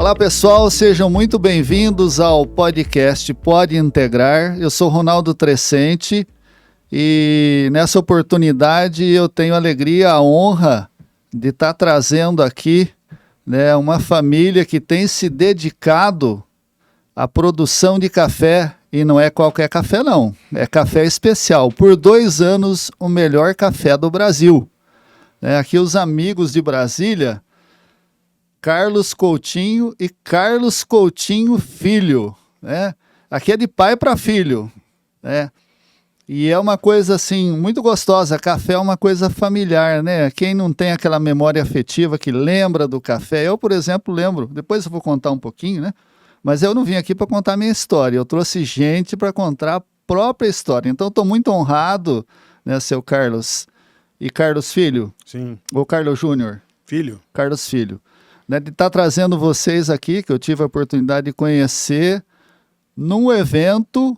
Olá pessoal, sejam muito bem-vindos ao podcast Pode Integrar. Eu sou Ronaldo Trescente e nessa oportunidade eu tenho a alegria, a honra de estar trazendo aqui, né, uma família que tem se dedicado à produção de café, e não é qualquer café não, é café especial. Por 2 anos, o melhor café do Brasil. Aqui os amigos de Brasília, Carlos Coutinho e Carlos Coutinho Filho, né? Aqui é de pai para filho, né? E é uma coisa assim muito gostosa. Café é uma coisa familiar, né? Quem não tem aquela memória afetiva que lembra do café, eu, por exemplo, lembro. Depois eu vou contar um pouquinho, né? Mas eu não vim aqui para contar a minha história. Eu trouxe gente para contar a própria história. Então estou muito honrado, né, seu Carlos e Carlos Filho. Sim. Ou Carlos Júnior. Filho. Carlos Filho. Né, de estar trazendo vocês aqui, que eu tive a oportunidade de conhecer num evento,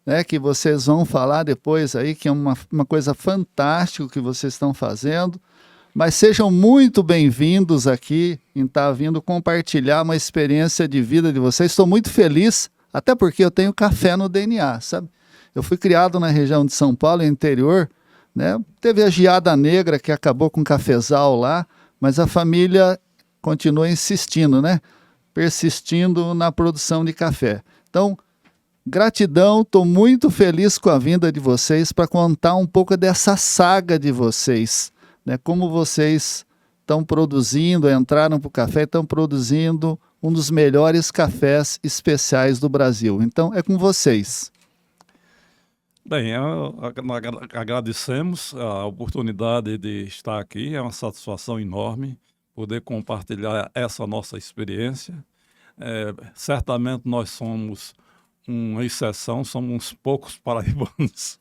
né, que vocês vão falar depois aí, que é uma coisa fantástica que vocês estão fazendo. Mas sejam muito bem-vindos aqui em estar vindo compartilhar uma experiência de vida de vocês. Estou muito feliz, até porque eu tenho café no DNA, sabe? Eu fui criado na região de São Paulo, interior, né? Teve a geada negra que acabou com o cafezal lá, mas a família continua insistindo, né? Persistindo na produção de café. Então, gratidão, estou muito feliz com a vinda de vocês para contar um pouco dessa saga de vocês, né? Como vocês estão produzindo, entraram para o café, estão produzindo um dos melhores cafés especiais do Brasil. Então, é com vocês. Bem, agradecemos a oportunidade de estar aqui, é uma satisfação enorme poder compartilhar essa nossa experiência. Certamente nós somos uma exceção, somos uns poucos paraibanos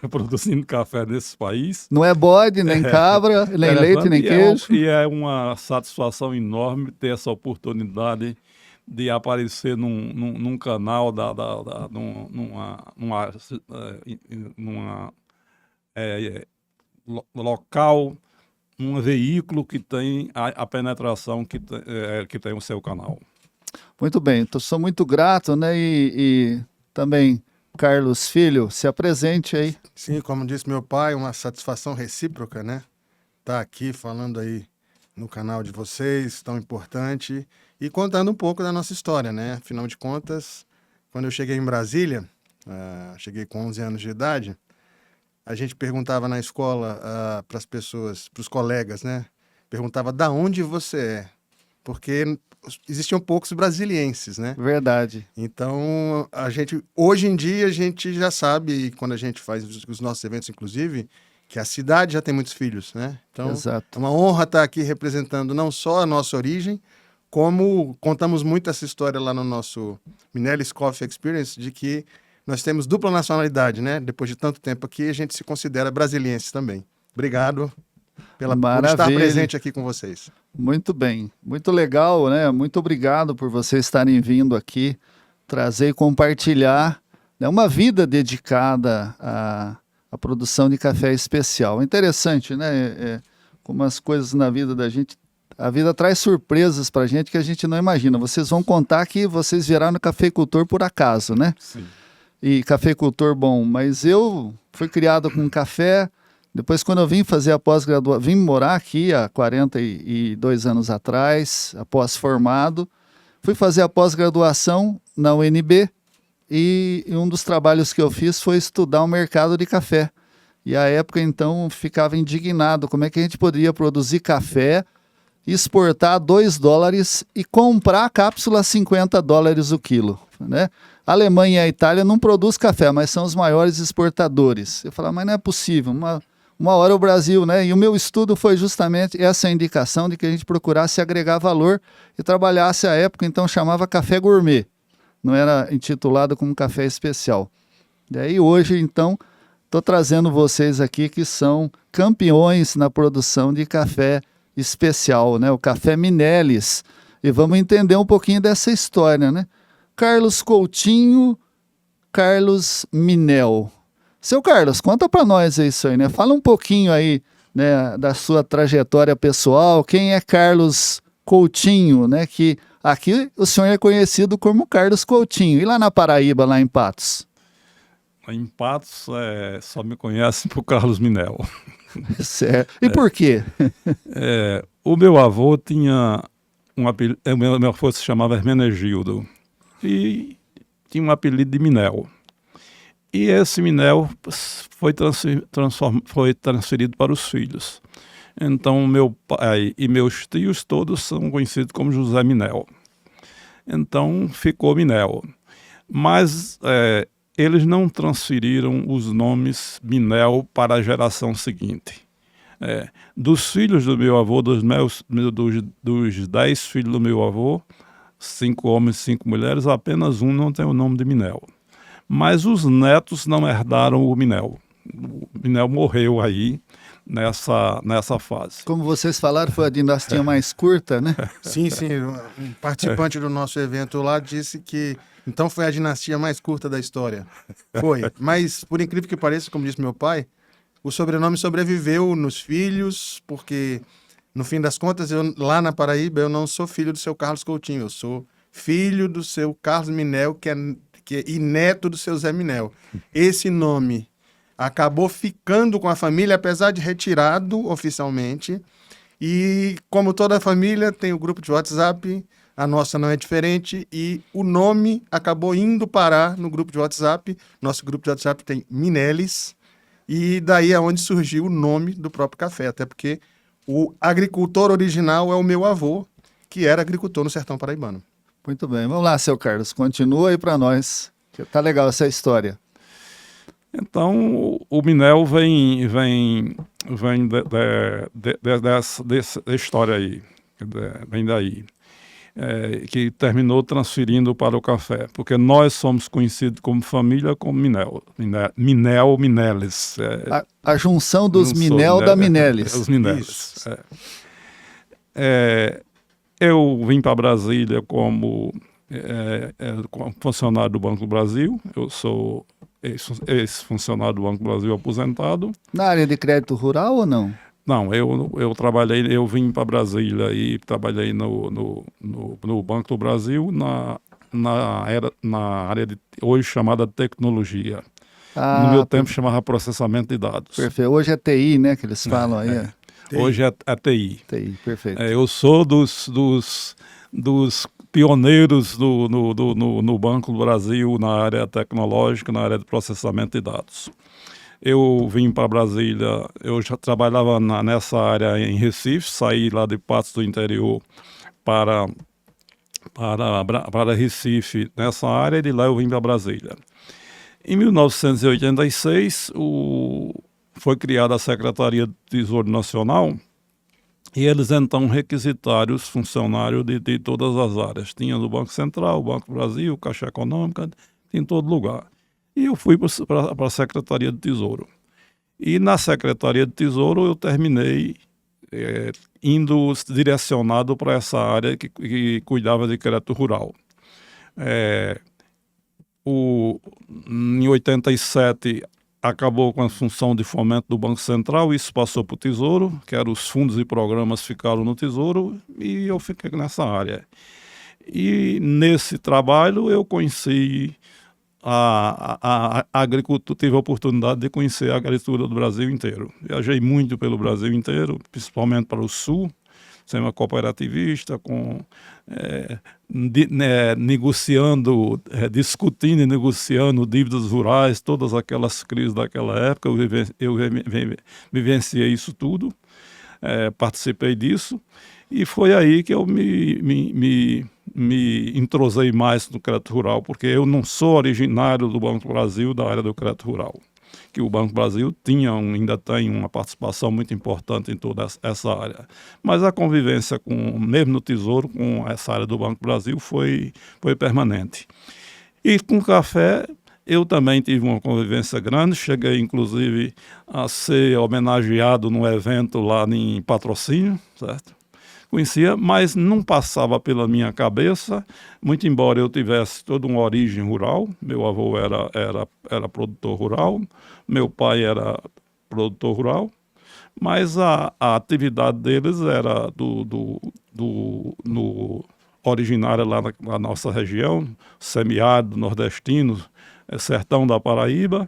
produzindo café nesse país. Não é bode, nem cabra, nem leite, nem queijo. E é uma satisfação enorme ter essa oportunidade de aparecer num canal, local, um veículo que tem a penetração que tem o seu canal. Muito bem, sou muito grato, né? E também, Carlos Filho, se apresente aí. Sim, como disse meu pai, uma satisfação recíproca, né? Tá aqui falando aí no canal de vocês, tão importante, e contando um pouco da nossa história, né? Afinal de contas, quando eu cheguei em Brasília, cheguei com 11 anos de idade, a gente perguntava na escola para as pessoas, para os colegas, né? Perguntava da onde você é, porque existiam poucos brasilienses, né? Verdade. Então, hoje em dia, a gente já sabe, quando a gente faz os nossos eventos, inclusive, que a cidade já tem muitos filhos, né? Então, exato. É uma honra estar aqui representando não só a nossa origem, como contamos muito essa história lá no nosso Minelli's Coffee Experience, de que nós temos dupla nacionalidade, né? Depois de tanto tempo aqui, a gente se considera brasiliense também. Obrigado por estar presente aqui com vocês. Muito bem, muito legal, né? Muito obrigado por vocês estarem vindo aqui trazer e compartilhar, né, uma vida dedicada à produção de café especial. Interessante, né? Como as coisas na vida da gente, a vida traz surpresas para a gente que a gente não imagina. Vocês vão contar que vocês viraram cafeicultor por acaso, né? Sim. E cafeicultor bom, mas eu fui criado com café. Depois, quando eu vim fazer a pós-graduação, vim morar aqui há 42 anos atrás, após formado, fui fazer a pós-graduação na UNB e um dos trabalhos que eu fiz foi estudar o mercado de café. E à época, então, ficava indignado como é que a gente poderia produzir café, exportar a $2 e comprar a cápsula a $50 o quilo, né? A Alemanha e a Itália não produzem café, mas são os maiores exportadores. Eu falava, mas não é possível, uma hora o Brasil, né? E o meu estudo foi justamente essa indicação de que a gente procurasse agregar valor e trabalhasse à época, então chamava café gourmet, não era intitulado como café especial. E aí hoje, então, estou trazendo vocês aqui que são campeões na produção de café especial, né? O Café Minelli's. E vamos entender um pouquinho dessa história, né? Carlos Coutinho, Carlos Minel. Seu Carlos, conta para nós isso aí, né? Fala um pouquinho aí, né, da sua trajetória pessoal. Quem é Carlos Coutinho, né? Que Aqui o senhor é conhecido como Carlos Coutinho. E lá na Paraíba, lá em Patos? Em Patos, só me conhecem por Carlos Minel. Certo. E por quê? O meu avô tinha um apelido, meu avô se chamava Hermenegildo, e tinha um apelido de Minel. E esse Minel foi transferido para os filhos. Então, meu pai e meus tios todos são conhecidos como José Minel. Então, ficou Minel. Mas eles não transferiram os nomes Minel para a geração seguinte. Dos filhos do meu avô, dos 10 filhos do meu avô, 5 homens e 5 mulheres, apenas um não tem o nome de Minel. Mas os netos não herdaram o Minel. O Minel morreu aí nessa fase. Como vocês falaram, foi a dinastia mais curta, né? Sim, sim. Um participante do nosso evento lá disse que então foi a dinastia mais curta da história. Foi. Mas, por incrível que pareça, como disse meu pai, o sobrenome sobreviveu nos filhos, porque, no fim das contas, lá na Paraíba, eu não sou filho do seu Carlos Coutinho, eu sou filho do seu Carlos Minel, e neto do seu Zé Minel. Esse nome acabou ficando com a família, apesar de retirado oficialmente. E como toda a família, tem o grupo de WhatsApp, a nossa não é diferente, e o nome acabou indo parar no grupo de WhatsApp. Nosso grupo de WhatsApp tem Minelis, e daí é onde surgiu o nome do próprio café, até porque o agricultor original é o meu avô, que era agricultor no sertão paraibano. Muito bem. Vamos lá, seu Carlos. Continua aí para nós. Tá legal essa história. Então, o Minel vem dessa história aí, vem daí, que terminou transferindo para o café, porque nós somos conhecidos como família como Minel, Minelis. A junção dos Minel da Minelis. Os Minelis. Eu vim para Brasília como funcionário do Banco do Brasil. Eu sou ex-funcionário do Banco do Brasil aposentado. Na área de crédito rural ou não? Não, eu trabalhei, eu vim para Brasília e trabalhei no Banco do Brasil na área de, hoje chamada tecnologia. No meu tempo chamava processamento de dados. Perfeito. Hoje é TI, né, que eles falam aí. Hoje é TI. TI, perfeito. Eu sou dos pioneiros no Banco do Brasil, na área tecnológica, na área de processamento de dados. Eu vim para Brasília, eu já trabalhava nessa área em Recife, saí lá de Patos do interior para Recife nessa área, e de lá eu vim para Brasília. Em 1986, foi criada a Secretaria do Tesouro Nacional, e eles então requisitaram os funcionários de todas as áreas. Tinha do Banco Central, o Banco do Brasil, Caixa Econômica, em todo lugar. E eu fui para a Secretaria do Tesouro. E na Secretaria do Tesouro eu terminei indo direcionado para essa área que cuidava de crédito rural. Em 87 acabou com a função de fomento do Banco Central, isso passou para o Tesouro, que eram os fundos e programas ficaram no Tesouro, e eu fiquei nessa área. E nesse trabalho eu conheci a agricultura, tive a oportunidade de conhecer a agricultura do Brasil inteiro. Viajei muito pelo Brasil inteiro, principalmente para o Sul, sendo uma cooperativista, discutindo e negociando dívidas rurais, todas aquelas crises daquela época. Eu vivenciei isso tudo, participei disso, e foi aí que eu me entrosei mais no crédito rural, porque eu não sou originário do Banco do Brasil, da área do crédito rural, que o Banco do Brasil ainda tem uma participação muito importante em toda essa área. Mas a convivência, mesmo no Tesouro, com essa área do Banco do Brasil foi permanente. E com o café, eu também tive uma convivência grande, cheguei inclusive a ser homenageado num evento lá em Patrocínio, certo? Conhecia, mas não passava pela minha cabeça, muito embora eu tivesse toda uma origem rural. Meu avô era produtor rural, meu pai era produtor rural, mas a atividade deles era originária lá na nossa região, semiárido, nordestino, sertão da Paraíba,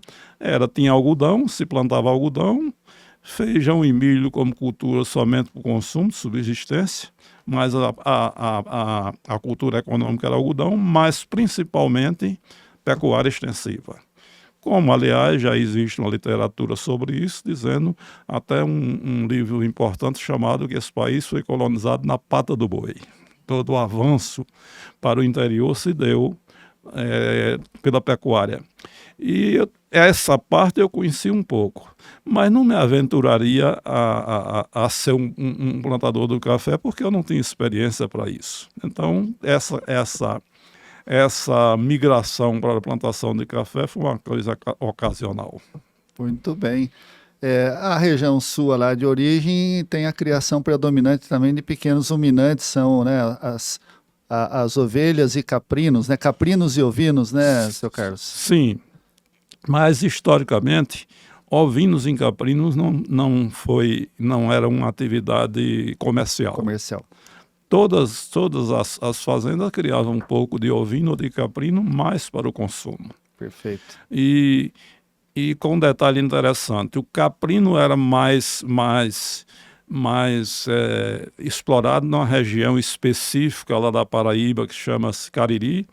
tinha algodão, se plantava algodão, feijão e milho como cultura somente para o consumo, de subsistência, mas a cultura econômica era algodão, mas principalmente pecuária extensiva. Como, aliás, já existe uma literatura sobre isso, dizendo até um livro importante chamado que esse país foi colonizado na pata do boi. Todo o avanço para o interior se deu pela pecuária. E essa parte eu conheci um pouco, mas não me aventuraria a ser um plantador do café porque eu não tinha experiência para isso. Então, essa migração para a plantação de café foi uma coisa ocasional. Muito bem. A região sua lá de origem tem a criação predominante também de pequenos ruminantes, são, né, as ovelhas e caprinos, né? Caprinos e ovinos, né, seu Carlos? Sim, mas historicamente, ovinos e caprinos não era uma atividade comercial. Todas as fazendas criavam um pouco de ovino ou de caprino, mais para o consumo. Perfeito. E com um detalhe interessante, o caprino era mais explorado numa região específica lá da Paraíba, que chama-se Cariri.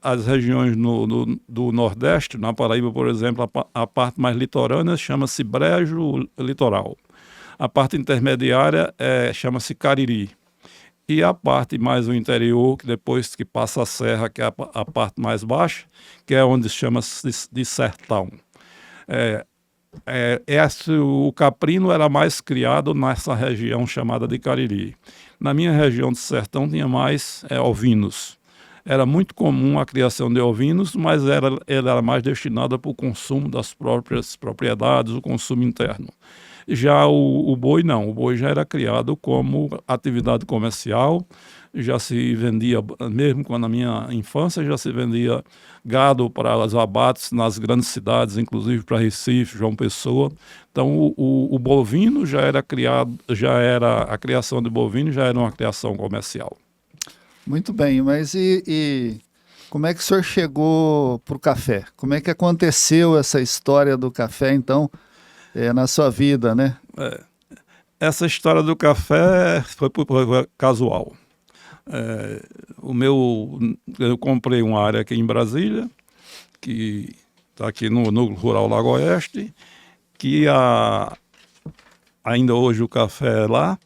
As regiões do Nordeste, na Paraíba, por exemplo, a parte mais litorânea chama-se Brejo Litoral. A parte intermediária chama-se Cariri. E a parte mais do interior, que depois que passa a serra, que é a parte mais baixa, que é onde chama-se de sertão. O caprino era mais criado nessa região chamada de Cariri. Na minha região de sertão tinha mais ovinos. Era muito comum a criação de ovinos, mas ela era mais destinada para o consumo das próprias propriedades, o consumo interno. Já o boi não, o boi já era criado como atividade comercial, já se vendia, mesmo quando na minha infância, já se vendia gado para os abates nas grandes cidades, inclusive para Recife, João Pessoa. Então o bovino já era criado, a criação de bovino já era uma criação comercial. Muito bem, mas e como é que o senhor chegou para o café? Como é que aconteceu essa história do café, então, na sua vida, né? Essa história do café foi casual. Eu comprei uma área aqui em Brasília, que está aqui no Rural Lago Oeste, que ainda hoje o café é lá,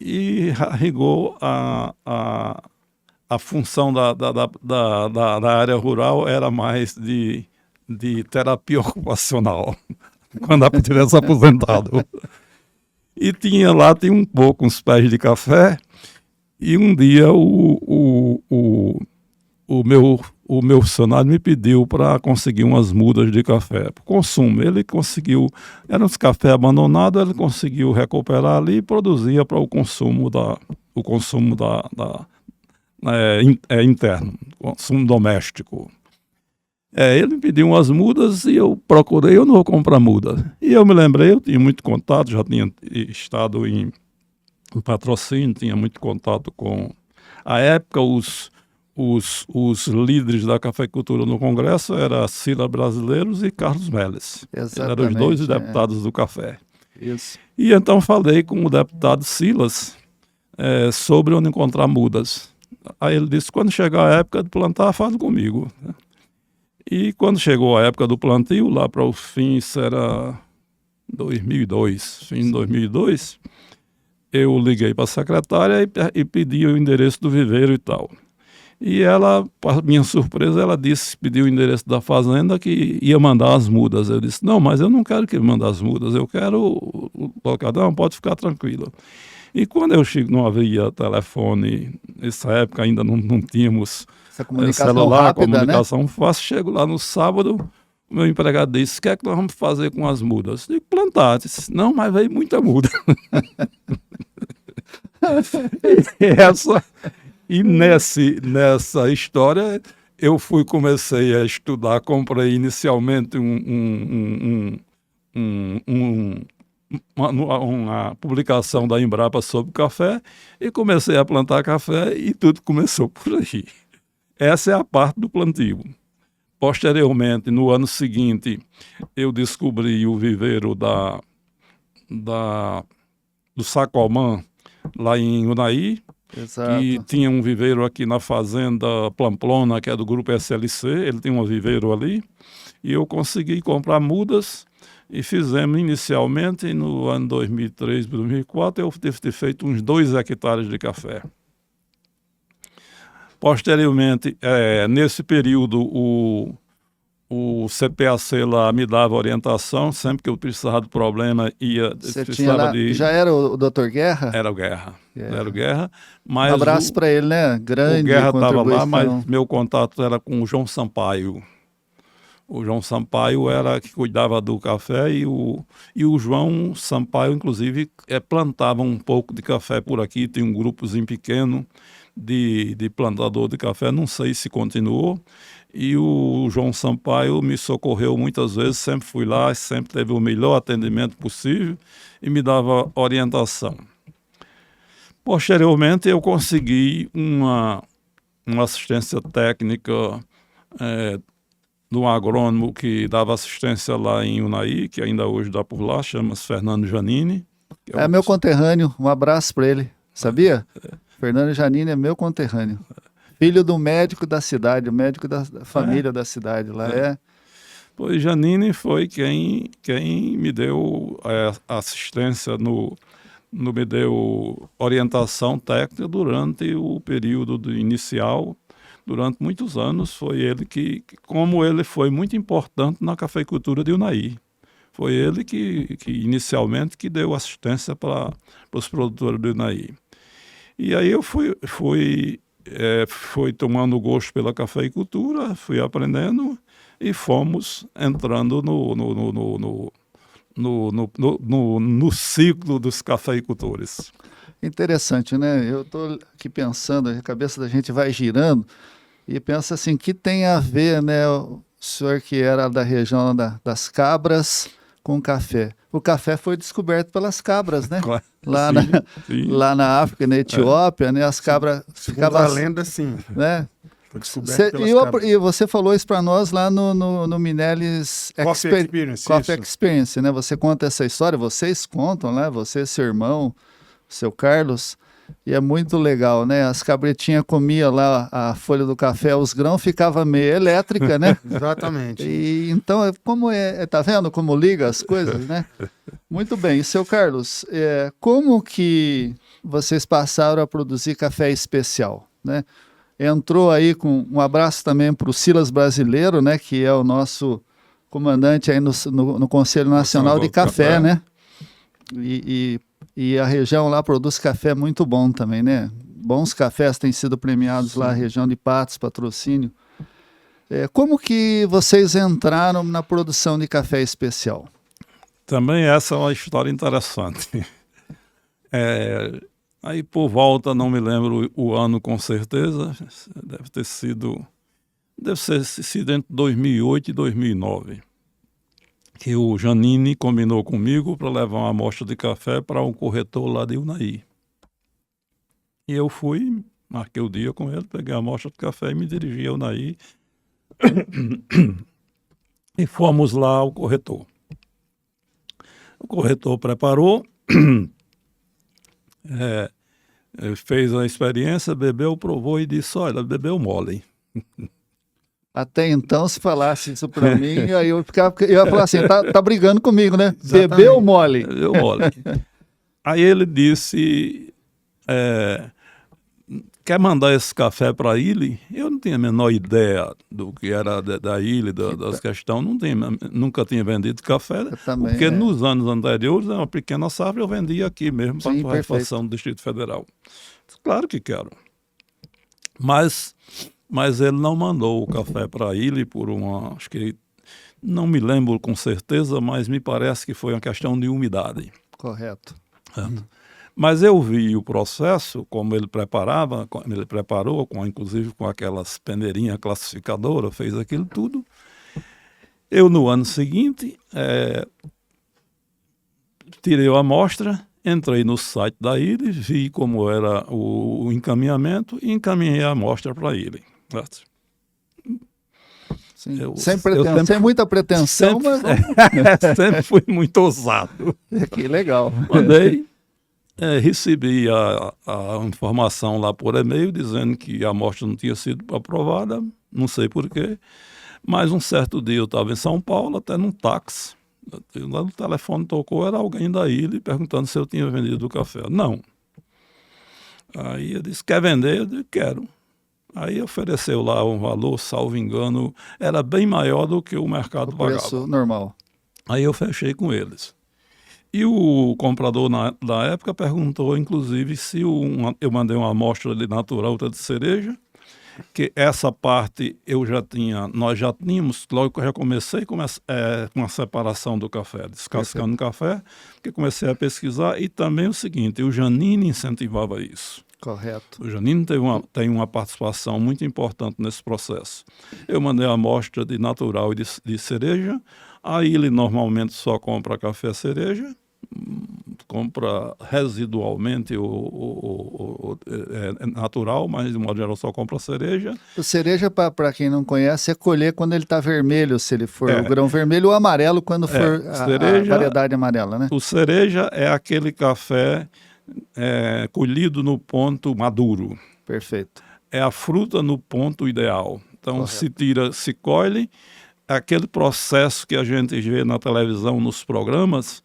e rigou a função da área rural era mais de terapia ocupacional, quando tivesse aposentado. E tinha uns pés de café, e um dia o meu funcionário me pediu para conseguir umas mudas de café para consumo. Ele conseguiu, eram uns cafés abandonados, ele conseguiu recuperar ali e produzia para o consumo interno, consumo doméstico. Ele me pediu umas mudas e eu procurei, eu não vou comprar muda. E eu me lembrei, eu tinha muito contato, já tinha estado em Patrocínio, tinha muito contato com... À época, os líderes da cafeicultura no Congresso eram Cila Brasileiros e Carlos Melles. Eram os dois deputados do café. Isso. E então falei com o deputado Silas sobre onde encontrar mudas. Aí ele disse, quando chegar a época de plantar, fale comigo. E quando chegou a época do plantio, lá para o fim, isso era 2002, fim de 2002, eu liguei para a secretária e pedi o endereço do viveiro e tal. E ela, para minha surpresa, ela pediu o endereço da fazenda que ia mandar as mudas. Eu disse, não, mas eu não quero que ele mande as mudas, eu quero o local. Não, pode ficar tranquilo. E quando eu chego, não havia telefone, nessa época ainda não tínhamos celular, rápida, comunicação, né? Fácil. Chego lá no sábado, o meu empregado disse, o que é que nós vamos fazer com as mudas? Eu digo, plantar. Disse, não, mas veio muita muda. E nessa história, eu comecei a estudar, comprei inicialmente uma publicação da Embrapa sobre café e comecei a plantar café e tudo começou por aí. Essa é a parte do plantio. Posteriormente, no ano seguinte, eu descobri o viveiro do Sacomã, lá em Unai, Exato. que tinha um viveiro aqui na fazenda Pamplona, que é do grupo SLC, ele tem um viveiro ali, e eu consegui comprar mudas e fizemos inicialmente, no ano 2003, 2004, eu devo ter feito uns 2 hectares de café. Posteriormente, nesse período, o CPAC lá me dava orientação, sempre que eu precisava de problema, Você tinha lá, já era o Dr. Guerra? Era o Guerra. Era o Guerra. Mas um abraço para ele, né? Grande o Guerra estava contribuição. lá, mas meu contato era com o João Sampaio. O João Sampaio era que cuidava do café e o João Sampaio, inclusive, plantava um pouco de café por aqui, tem um grupozinho pequeno de plantador de café, não sei se continuou. E o João Sampaio me socorreu muitas vezes, sempre fui lá, sempre teve o melhor atendimento possível e me dava orientação. Posteriormente, eu consegui uma assistência técnica de um agrônomo que dava assistência lá em Unai, que ainda hoje dá por lá, chama-se Fernando Janini. É meu conterrâneo, um abraço para ele, sabia? Fernando Janini é meu conterrâneo. Filho do médico da cidade, o médico da família da cidade lá. Pois Janine foi quem me deu assistência, me deu orientação técnica durante o período inicial. Durante muitos anos foi ele como ele foi muito importante na cafeicultura de Unai. Foi ele que inicialmente que deu assistência para os produtores de Unai. E aí eu fui tomando gosto pela cafeicultura, fui aprendendo e fomos entrando no ciclo dos cafeicultores. Interessante, né? Eu estou aqui pensando, a cabeça da gente vai girando e pensa assim, que tem a ver, né? O senhor que era da região das cabras com café. O café foi descoberto pelas cabras, né? Claro. Lá na África, na Etiópia, né? As cabras ficavam... a lenda, sim. Né? Foi descoberto pelas cabras. E você falou isso para nós lá no Minelis Coffee Experience, né? Você conta essa história, vocês contam, né? Você, seu irmão, seu Carlos, e é muito legal, né? As cabritinhas comiam lá a folha do café, os grãos ficavam meio elétrica, né? Exatamente. E então, tá vendo como liga as coisas, né? Muito bem. E seu Carlos, como que vocês passaram a produzir café especial, né? Entrou aí com um abraço também para o Silas Brasileiro, né? Que é o nosso comandante aí no Conselho Nacional de Café, né? E a região lá produz café muito bom também, né? Bons cafés têm sido premiados lá, a região de Patos, Patrocínio. Como que vocês entraram na produção de café especial? Também essa é uma história interessante. Aí por volta, não me lembro o ano com certeza, deve ter sido entre 2008 e 2009. Que o Janine combinou comigo para levar uma amostra de café para um corretor lá de Unai. E eu fui, marquei o dia com ele, peguei a amostra de café e me dirigi a Unai. E fomos lá ao corretor. O corretor preparou, fez a experiência, bebeu, provou e disse, olha, bebeu mole. Até então, se falasse isso para mim, aí eu ia falar assim, tá brigando comigo, né? Exatamente. Bebeu mole. Bebeu mole. Aí ele disse, quer mandar esse café para a ilha? Eu não tinha a menor ideia do que era da ilha, das questões, nunca tinha vendido café, também, porque nos anos anteriores, uma pequena safra, eu vendia aqui mesmo, para a refação do Distrito Federal. Claro que quero. Mas ele não mandou o café para a ilha por acho que, não me lembro com certeza, mas me parece que foi uma questão de umidade. Correto. Mas eu vi o processo, como ele preparou, inclusive com aquelas peneirinhas classificadoras, fez aquilo tudo. Eu, no ano seguinte, tirei a amostra, entrei no site da Ilha, vi como era o encaminhamento e encaminhei a amostra para a Ilha. Certo? Sem muita pretensão, mas sempre fui muito ousado. Que legal. Mandei, recebi a informação lá por e-mail dizendo que a amostra não tinha sido aprovada, não sei porquê, mas um certo dia eu estava em São Paulo, até num táxi, lá no telefone tocou, era alguém da Ilha perguntando se eu tinha vendido o café. Não. Aí eu disse, quer vender? Eu disse, quero. Aí ofereceu lá um valor, salvo engano, era bem maior do que o mercado pagava. Preço normal. Aí eu fechei com eles. E o comprador na época perguntou, inclusive, se eu mandei uma amostra de natural de cereja, que essa parte nós já tínhamos, logo que eu já comecei com a separação do café, descascando o café, que comecei a pesquisar, e também o seguinte, o Janine incentivava isso. Correto. O Janine tem uma participação muito importante nesse processo. Eu mandei a amostra de natural e de cereja. Aí ele normalmente só compra café cereja, compra residualmente o natural, mas de modo geral só compra cereja. O cereja, para quem não conhece, é colher quando ele está vermelho, se ele for o grão vermelho, ou amarelo quando for a variedade amarela, né? O cereja é aquele café colhido no ponto maduro. Perfeito. É a fruta no ponto ideal. Então Correto. se colhe, aquele processo que a gente vê na televisão, nos programas,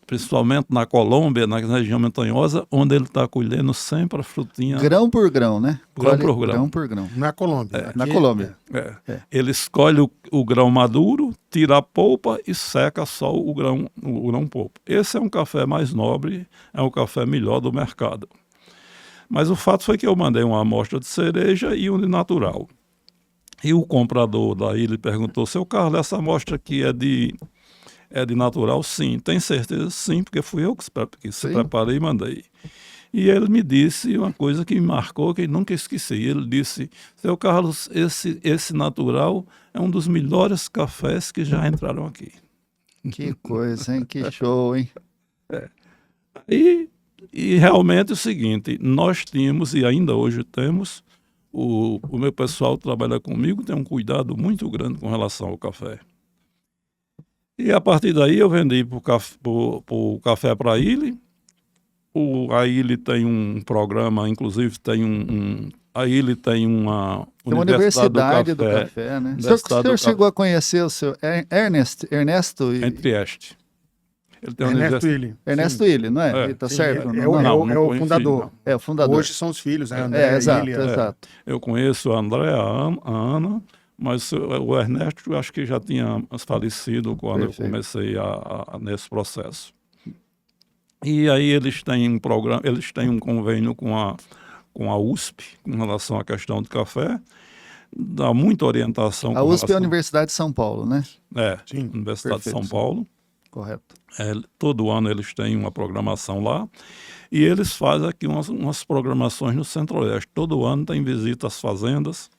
principalmente na Colômbia, na região montanhosa, onde ele está colhendo sempre a frutinha. Grão por grão, né? Grão por grão. Grão por grão. Na Colômbia. Na Colômbia. Ele escolhe o grão maduro, tira a polpa e seca só o grão polpa. Esse é um café mais nobre, é um café melhor do mercado. Mas o fato foi que eu mandei uma amostra de cereja e um de natural. E o comprador da ilha perguntou, seu Carlos, essa amostra aqui é de natural? Sim. Tem certeza? Sim, porque fui eu que se preparei e mandei. E ele me disse uma coisa que me marcou, que eu nunca esqueci. Ele disse, seu Carlos, esse natural é um dos melhores cafés que já entraram aqui. Que coisa, hein? Que show, hein? E realmente é o seguinte, nós tínhamos, e ainda hoje temos, o meu pessoal que trabalha comigo tem um cuidado muito grande com relação ao café. E a partir daí eu vendi para o Café para a Ilha. A Ilha tem um programa, inclusive a Ilha tem uma Universidade do Café, né? O senhor chegou a conhecer o seu Ernesto Trieste. Ele tem Ernesto Illy, não é? Tá certo? É o fundador. É o fundador. Hoje são os filhos, né? André, exato. Eu conheço a André, a Ana, mas o Ernesto eu acho que já tinha falecido quando eu comecei nesse processo. E aí eles têm um programa, eles têm um convênio com a USP com relação à questão do café, dá muita orientação. A USP é a Universidade de São Paulo, né? Sim. Universidade de São Paulo. Correto. Todo ano eles têm uma programação lá e eles fazem aqui umas programações no Centro-Oeste. Todo ano tem visita às fazendas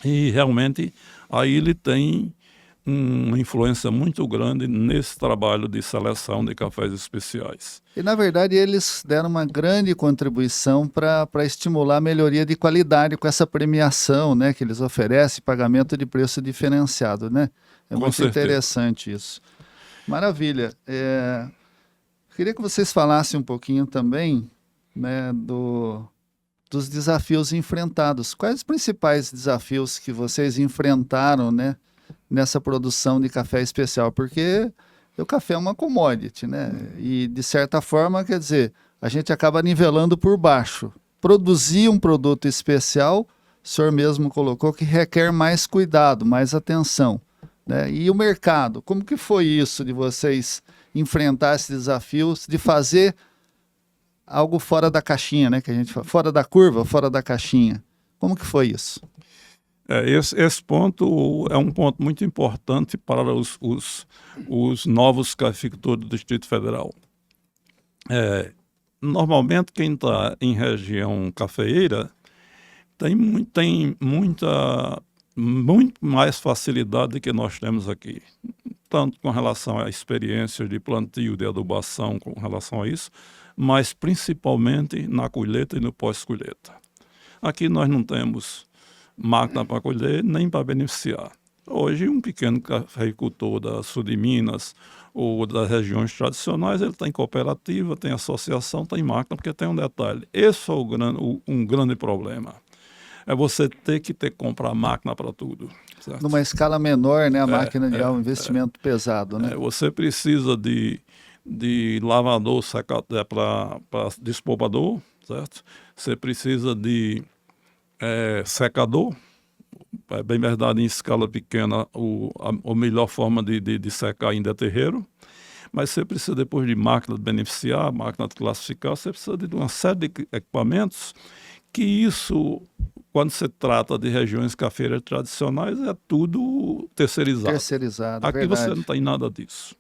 e realmente aí ele tem uma influência muito grande nesse trabalho de seleção de cafés especiais. E, na verdade, eles deram uma grande contribuição para estimular a melhoria de qualidade com essa premiação, né, que eles oferecem, pagamento de preço diferenciado, né? É muito interessante isso. Maravilha. Queria que vocês falassem um pouquinho também, né, dos desafios enfrentados. Quais os principais desafios que vocês enfrentaram, né, nessa produção de café especial? Porque o café é uma commodity, né? E, de certa forma, quer dizer, a gente acaba nivelando por baixo. Produzir um produto especial, o senhor mesmo colocou, que requer mais cuidado, mais atenção. Né? E o mercado, como que foi isso de vocês enfrentar esses desafios, de fazer algo fora da caixinha, né? Que a gente fala, fora da curva, fora da caixinha. Como que foi isso? Esse ponto é um ponto muito importante para os novos cafeicultores do Distrito Federal. Normalmente, quem está em região cafeeira tem muito mais facilidade do que nós temos aqui. tanto com relação à experiência de plantio, de adubação, com relação a isso, mas principalmente na colheita e no pós-colheita. Aqui nós não temos máquina para colher nem para beneficiar. Hoje, um pequeno cafeicultor da sul de Minas ou das regiões tradicionais, ele tem cooperativa, tem associação, tem máquina, porque tem um detalhe. Esse é um grande problema. É você ter que comprar máquina para tudo. Certo? Numa escala menor, né? A máquina é um investimento pesado, né? Você precisa de lavador para despolpador, certo? Você precisa de secador. É bem verdade, em escala pequena, a melhor forma de secar ainda é terreiro. Mas você precisa depois de máquina de beneficiar, máquina de classificar, você precisa de uma série de equipamentos que isso, quando se trata de regiões cafeiras tradicionais, é tudo terceirizado. Terceirizado, Aqui verdade. você não tem nada disso.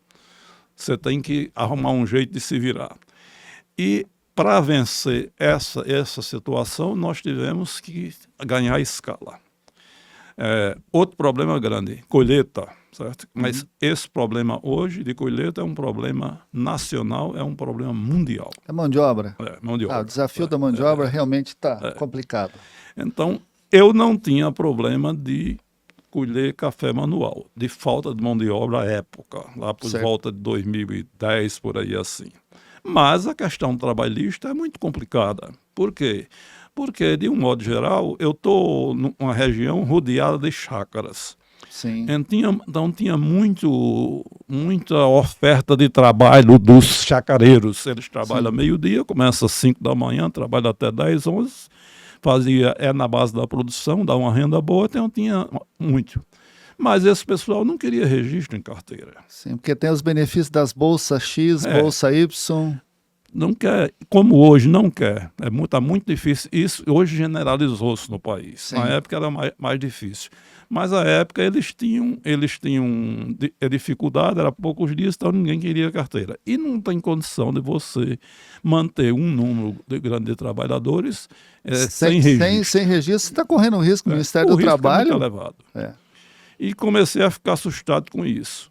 Você tem que arrumar um jeito de se virar. E para vencer essa situação, nós tivemos que ganhar escala. Outro problema grande, colheita, certo? Mas esse problema hoje de colheita é um problema nacional, é um problema mundial. É mão de obra? Mão de obra. O desafio da mão de obra realmente está complicado. Então, eu não tinha problema de colher café manual, de falta de mão de obra à época, lá por volta de 2010, por aí assim. Mas a questão trabalhista é muito complicada. Por quê? Porque, de um modo geral, eu estou numa região rodeada de chácaras. Sim. Então tinha muita oferta de trabalho dos chacareiros. Eles trabalham meio-dia, começa às 5 da manhã, trabalham até 10, 11, na base da produção, dá uma renda boa, então tinha muito. Mas esse pessoal não queria registro em carteira. Sim, porque tem os benefícios das bolsas X, bolsa Y. Não quer, como hoje não quer, está muito difícil. Isso hoje generalizou-se no país. Sim. Na época era mais difícil. Mas na época eles tinham dificuldade, era poucos dias, então ninguém queria carteira. E não tem condição de você manter um número grande de trabalhadores sem registro. Sem registro, você está correndo um risco. O Ministério do Trabalho. É muito elevado. E comecei a ficar assustado com isso.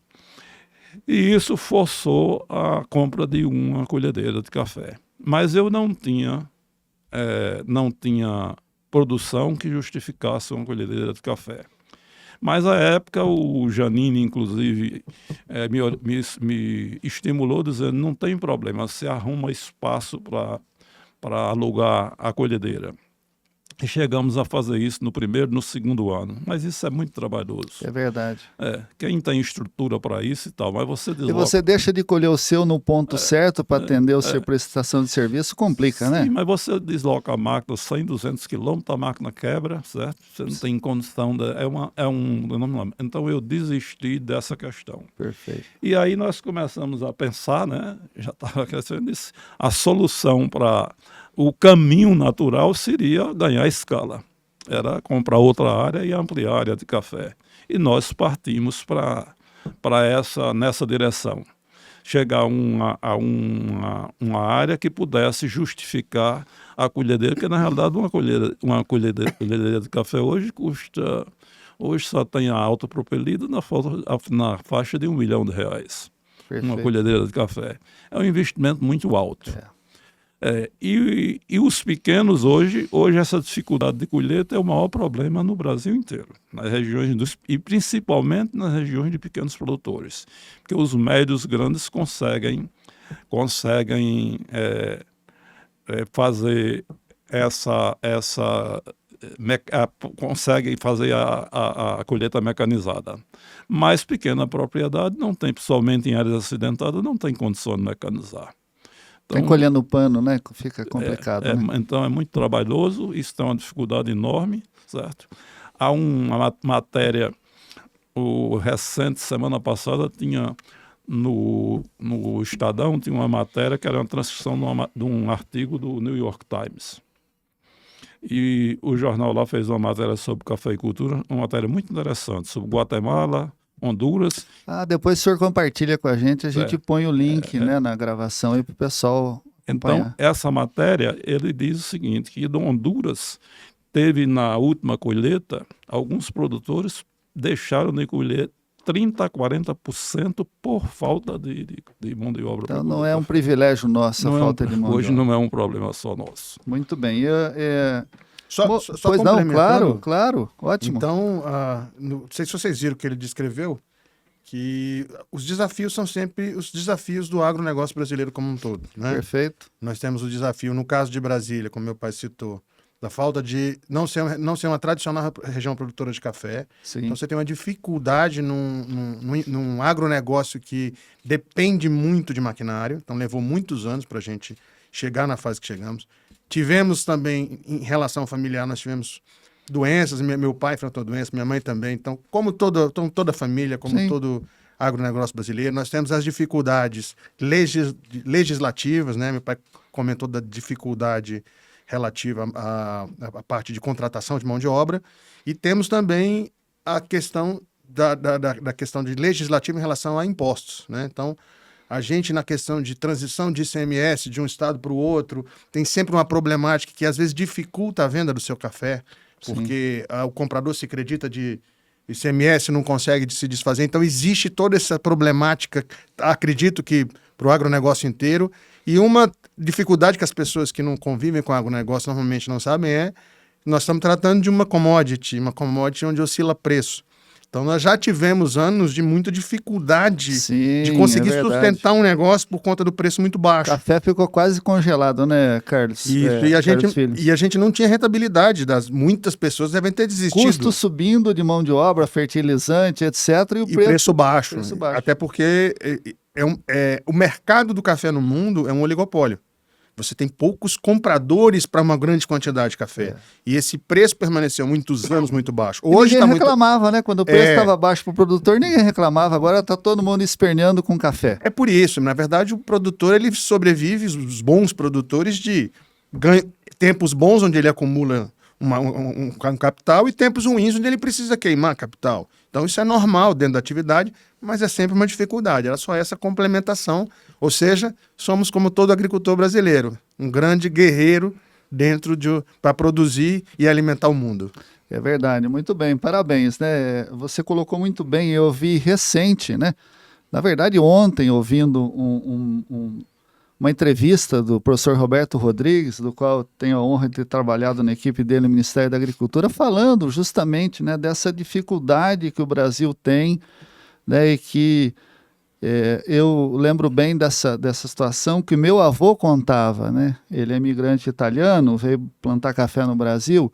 E isso forçou a compra de uma colhedeira de café. Mas eu não tinha produção que justificasse uma colhedeira de café. Mas à época o Janine, inclusive, me estimulou dizendo, não tem problema, você arruma espaço para alugar a colhedeira. E chegamos a fazer isso no primeiro e no segundo ano. Mas isso é muito trabalhoso. É verdade. Quem tem estrutura para isso e tal, mas você desloca... E você deixa de colher o seu no ponto certo para atender a sua prestação de serviço, complica, Sim, né? mas você desloca a máquina 100, 200 quilômetros, a máquina quebra, certo? Você não tem condição de... Então eu desisti dessa questão. Perfeito. E aí nós começamos a pensar, né? Já estava crescendo isso. A solução para... O caminho natural seria ganhar escala. Era comprar outra área e ampliar a área de café. E nós partimos nessa direção. Chegar a uma área que pudesse justificar a colhedeira, porque na realidade uma colhedeira de café hoje custa... Hoje só tem a autopropelida na faixa de R$1 milhão. Perfeito. Uma colhedeira de café. É um investimento muito alto. E os pequenos hoje essa dificuldade de colheita é o maior problema no Brasil inteiro, nas regiões e principalmente nas regiões de pequenos produtores, porque os médios grandes conseguem fazer conseguem fazer a colheita mecanizada, mas pequena propriedade não tem, principalmente em áreas acidentadas, não tem condição de mecanizar. Tem colhendo o pano, né? Fica complicado. Né? Então é muito trabalhoso, isso tem uma dificuldade enorme, certo? Há uma matéria, recente, semana passada, tinha no Estadão, tinha uma matéria que era uma transcrição de um artigo do New York Times. E o jornal lá fez uma matéria sobre cafeicultura, uma matéria muito interessante, sobre Guatemala, Honduras. Depois o senhor compartilha com a gente põe o link né, na gravação aí para o pessoal acompanhar. Então, essa matéria, ele diz o seguinte, que do Honduras teve na última colheita, alguns produtores deixaram de colher 30% a 40% por falta de mão de obra. Então não é um privilégio nosso a falta de mão de obra. Hoje não é um problema só nosso. Muito bem. Só Pois não, complementando. claro, ótimo. Então, não sei se vocês viram o que ele descreveu, que os desafios são sempre os desafios do agronegócio brasileiro como um todo, né? Perfeito. Nós temos o desafio, no caso de Brasília, como meu pai citou, da falta de não ser uma tradicional região produtora de café. Sim. Então você tem uma dificuldade num agronegócio que depende muito de maquinário. Então levou muitos anos para a gente chegar na fase que chegamos. Tivemos também, em relação familiar, nós tivemos doenças. Meu pai enfrentou doença, minha mãe também. Então, como toda a família, como Sim. todo agronegócio brasileiro, nós temos as dificuldades legislativas, né? Meu pai comentou da dificuldade relativa à parte de contratação de mão de obra, e temos também a questão da questão de legislativa em relação a impostos, né? Então, a gente, na questão de transição de ICMS de um estado para o outro, tem sempre uma problemática que às vezes dificulta a venda do seu café, porque o comprador se acredita de ICMS, não consegue se desfazer. Então, existe toda essa problemática, acredito que para o agronegócio inteiro. E uma dificuldade que as pessoas que não convivem com o agronegócio normalmente não sabem é que nós estamos tratando de uma commodity onde oscila preço. Então, nós já tivemos anos de muita dificuldade de conseguir sustentar um negócio por conta do preço muito baixo. O café ficou quase congelado, né, Carlos? Isso, e a gente não tinha rentabilidade. Muitas pessoas devem ter desistido. Custo subindo de mão de obra, fertilizante, etc. E preço baixo. Até porque o mercado do café no mundo é um oligopólio. Você tem poucos compradores para uma grande quantidade de café. E esse preço permaneceu muitos anos muito baixo. Hoje ninguém reclamava, né? Quando o preço estava baixo para o produtor, ninguém reclamava. Agora está todo mundo esperneando com café. É por isso. Na verdade, o produtor ele sobrevive, os bons produtores, de tempos bons onde ele acumula um capital e tempos ruins onde ele precisa queimar capital. Então isso é normal dentro da atividade, mas é sempre uma dificuldade. Era só essa complementação, ou seja, somos como todo agricultor brasileiro, um grande guerreiro para produzir e alimentar o mundo. É verdade, muito bem, parabéns, né? Você colocou muito bem, eu vi recente, né? Na verdade, ontem, ouvindo uma entrevista do professor Roberto Rodrigues, do qual tenho a honra de ter trabalhado na equipe dele no Ministério da Agricultura, falando justamente, né, dessa dificuldade que o Brasil tem, né, e que eu lembro bem dessa situação que meu avô contava, né? Ele é imigrante italiano, veio plantar café no Brasil.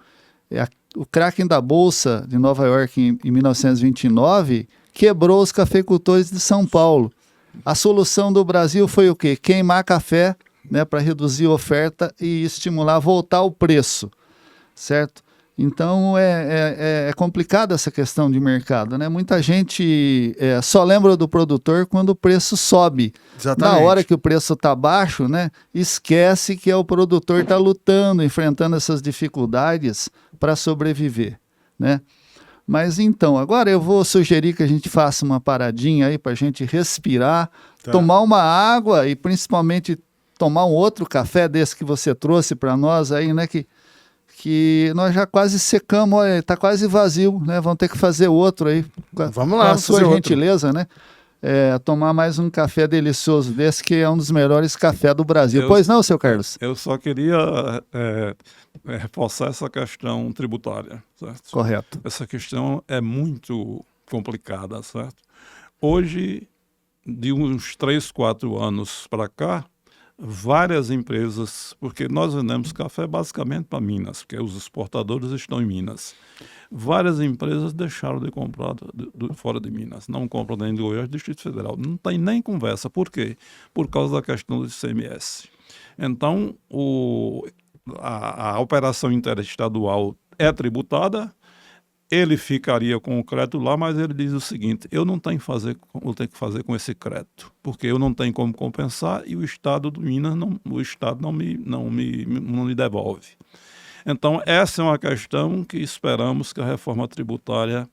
O cracking da Bolsa de Nova York em 1929 quebrou os cafeicultores de São Paulo. A solução do Brasil foi o quê? Queimar café, né, para reduzir a oferta e estimular, voltar o preço, certo? Então é complicada essa questão de mercado, né? Muita gente só lembra do produtor quando o preço sobe. Exatamente. Na hora que o preço está baixo, né, esquece que é o produtor que está lutando, enfrentando essas dificuldades para sobreviver, né? Mas então, agora eu vou sugerir que a gente faça uma paradinha aí para a gente respirar, tomar uma água e principalmente tomar um outro café desse que você trouxe para nós aí, né? Que nós já quase secamos, olha, tá quase vazio, né? Vamos ter que fazer outro aí. Vamos lá, com a sua gentileza, né? Tomar mais um café delicioso desse, que é um dos melhores cafés do Brasil. Pois não, seu Carlos? Eu só queria reforçar essa questão tributária, certo? Correto. Essa questão é muito complicada, certo? Hoje, de uns 3, 4 anos para cá, várias empresas, porque nós vendemos café basicamente para Minas, porque os exportadores estão em Minas. Várias empresas deixaram de comprar fora de Minas, não compram nem do Goiás, Distrito Federal. Não tem nem conversa. Por quê? Por causa da questão do ICMS. Então, a operação interestadual é tributada, ele ficaria com o crédito lá, mas ele diz o seguinte: eu não tenho que fazer com esse crédito, porque eu não tenho como compensar e o Estado do Minas não me devolve. Então, essa é uma questão que esperamos que a reforma tributária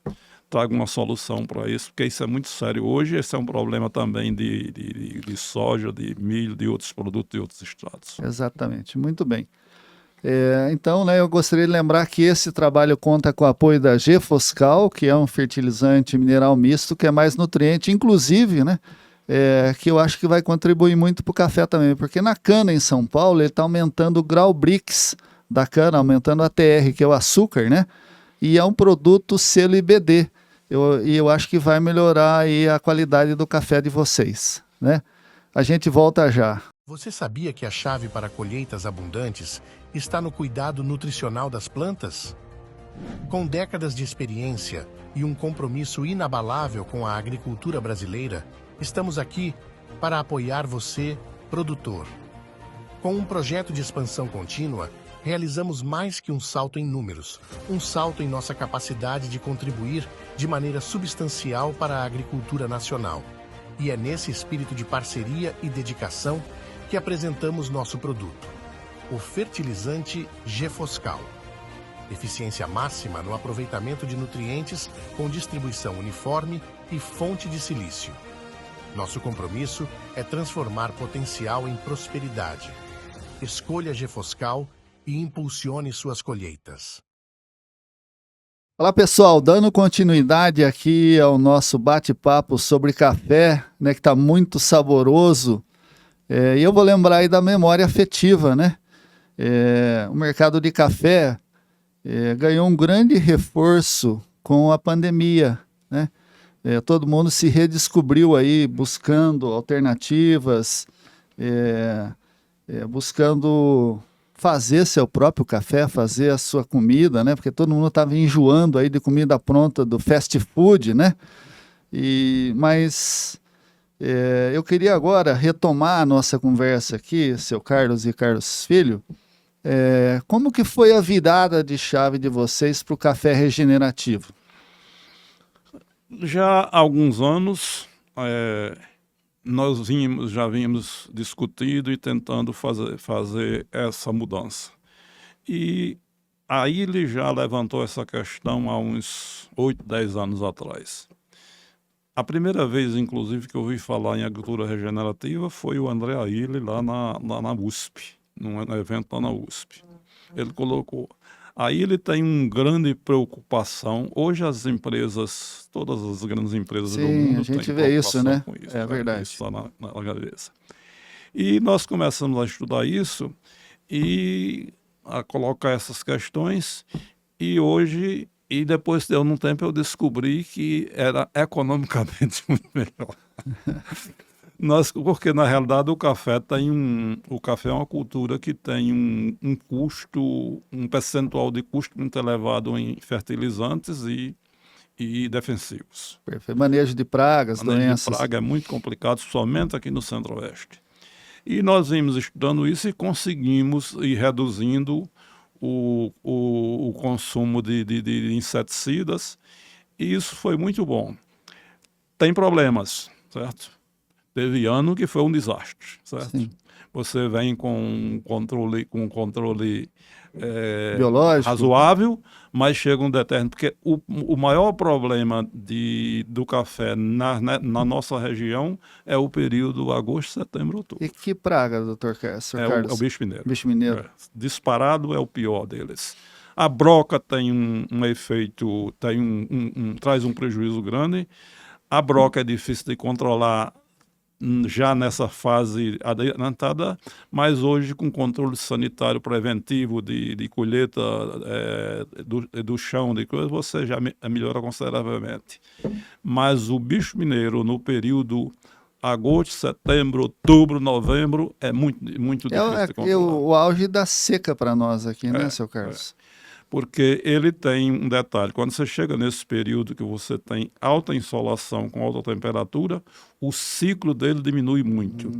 traga uma solução para isso, porque isso é muito sério. Hoje, esse é um problema também de soja, de milho, de outros produtos de outros estados. Exatamente, muito bem. Então, né, eu gostaria de lembrar que esse trabalho conta com o apoio da Gefoscal, que é um fertilizante mineral misto, que é mais nutriente, inclusive, né, que eu acho que vai contribuir muito para o café também, porque na cana em São Paulo ele está aumentando o grau Brix da cana, aumentando a TR, que é o açúcar, né, e é um produto selo IBD, e eu acho que vai melhorar aí a qualidade do café de vocês, né. A gente volta já. Você sabia que a chave para colheitas abundantes está no cuidado nutricional das plantas? Com décadas de experiência e um compromisso inabalável com a agricultura brasileira, estamos aqui para apoiar você, produtor. Com um projeto de expansão contínua, realizamos mais que um salto em números, um salto em nossa capacidade de contribuir de maneira substancial para a agricultura nacional. E é nesse espírito de parceria e dedicação que apresentamos nosso produto, o fertilizante Gefoscal. Eficiência máxima no aproveitamento de nutrientes com distribuição uniforme e fonte de silício. Nosso compromisso é transformar potencial em prosperidade. Escolha Gefoscal e impulsione suas colheitas. Olá pessoal, dando continuidade aqui ao nosso bate-papo sobre café, né, que está muito saboroso. E eu vou lembrar aí da memória afetiva, né? O mercado de café ganhou um grande reforço com a pandemia, né? Todo mundo se redescobriu aí buscando alternativas, buscando fazer seu próprio café, fazer a sua comida, né? Porque todo mundo estava enjoando aí de comida pronta do fast food, né? Mas eu queria agora retomar a nossa conversa aqui, seu Carlos e Carlos Filho. Como que foi a virada de chave de vocês para o café regenerativo? Já há alguns anos, nós já vínhamos discutindo e tentando fazer essa mudança. E aí ele já levantou essa questão há uns 8, 10 anos atrás. A primeira vez, inclusive, que eu ouvi falar em agricultura regenerativa foi o André Aile lá na USP, num evento lá na USP. Ele colocou. Aí ele tem uma grande preocupação. Hoje as empresas, todas as grandes empresas do mundo a gente têm vê isso, né? com isso, É verdade. Isso está na cabeça. E nós começamos a estudar isso e a colocar essas questões e hoje... E depois de um tempo eu descobri que era economicamente muito melhor. Porque na realidade o café é uma cultura que tem um custo, um percentual de custo muito elevado em fertilizantes e defensivos. Perfeito. Manejo de pragas, doenças. De praga é muito complicado, somente aqui no Centro-Oeste. E nós vimos estudando isso e conseguimos ir reduzindo o consumo de inseticidas, e isso foi muito bom. Tem problemas, certo? Teve ano que foi um desastre, certo? Sim. Você vem com um controle biológico, razoável, mas chega um determinado... Porque o maior problema do café na nossa região é o período agosto, setembro, outubro. E que praga, doutor Carlos? É o bicho mineiro. Bicho mineiro. Disparado é o pior deles. A broca tem um efeito, traz um prejuízo grande. A broca é difícil de controlar já nessa fase adiantada, mas hoje com controle sanitário preventivo de colheita do chão, de coisa, você já melhora consideravelmente. Mas o bicho mineiro no período agosto, setembro, outubro, novembro é muito difícil de controlar. O auge da seca para nós aqui, né, seu Carlos? Porque ele tem um detalhe, quando você chega nesse período que você tem alta insolação com alta temperatura, o ciclo dele diminui muito.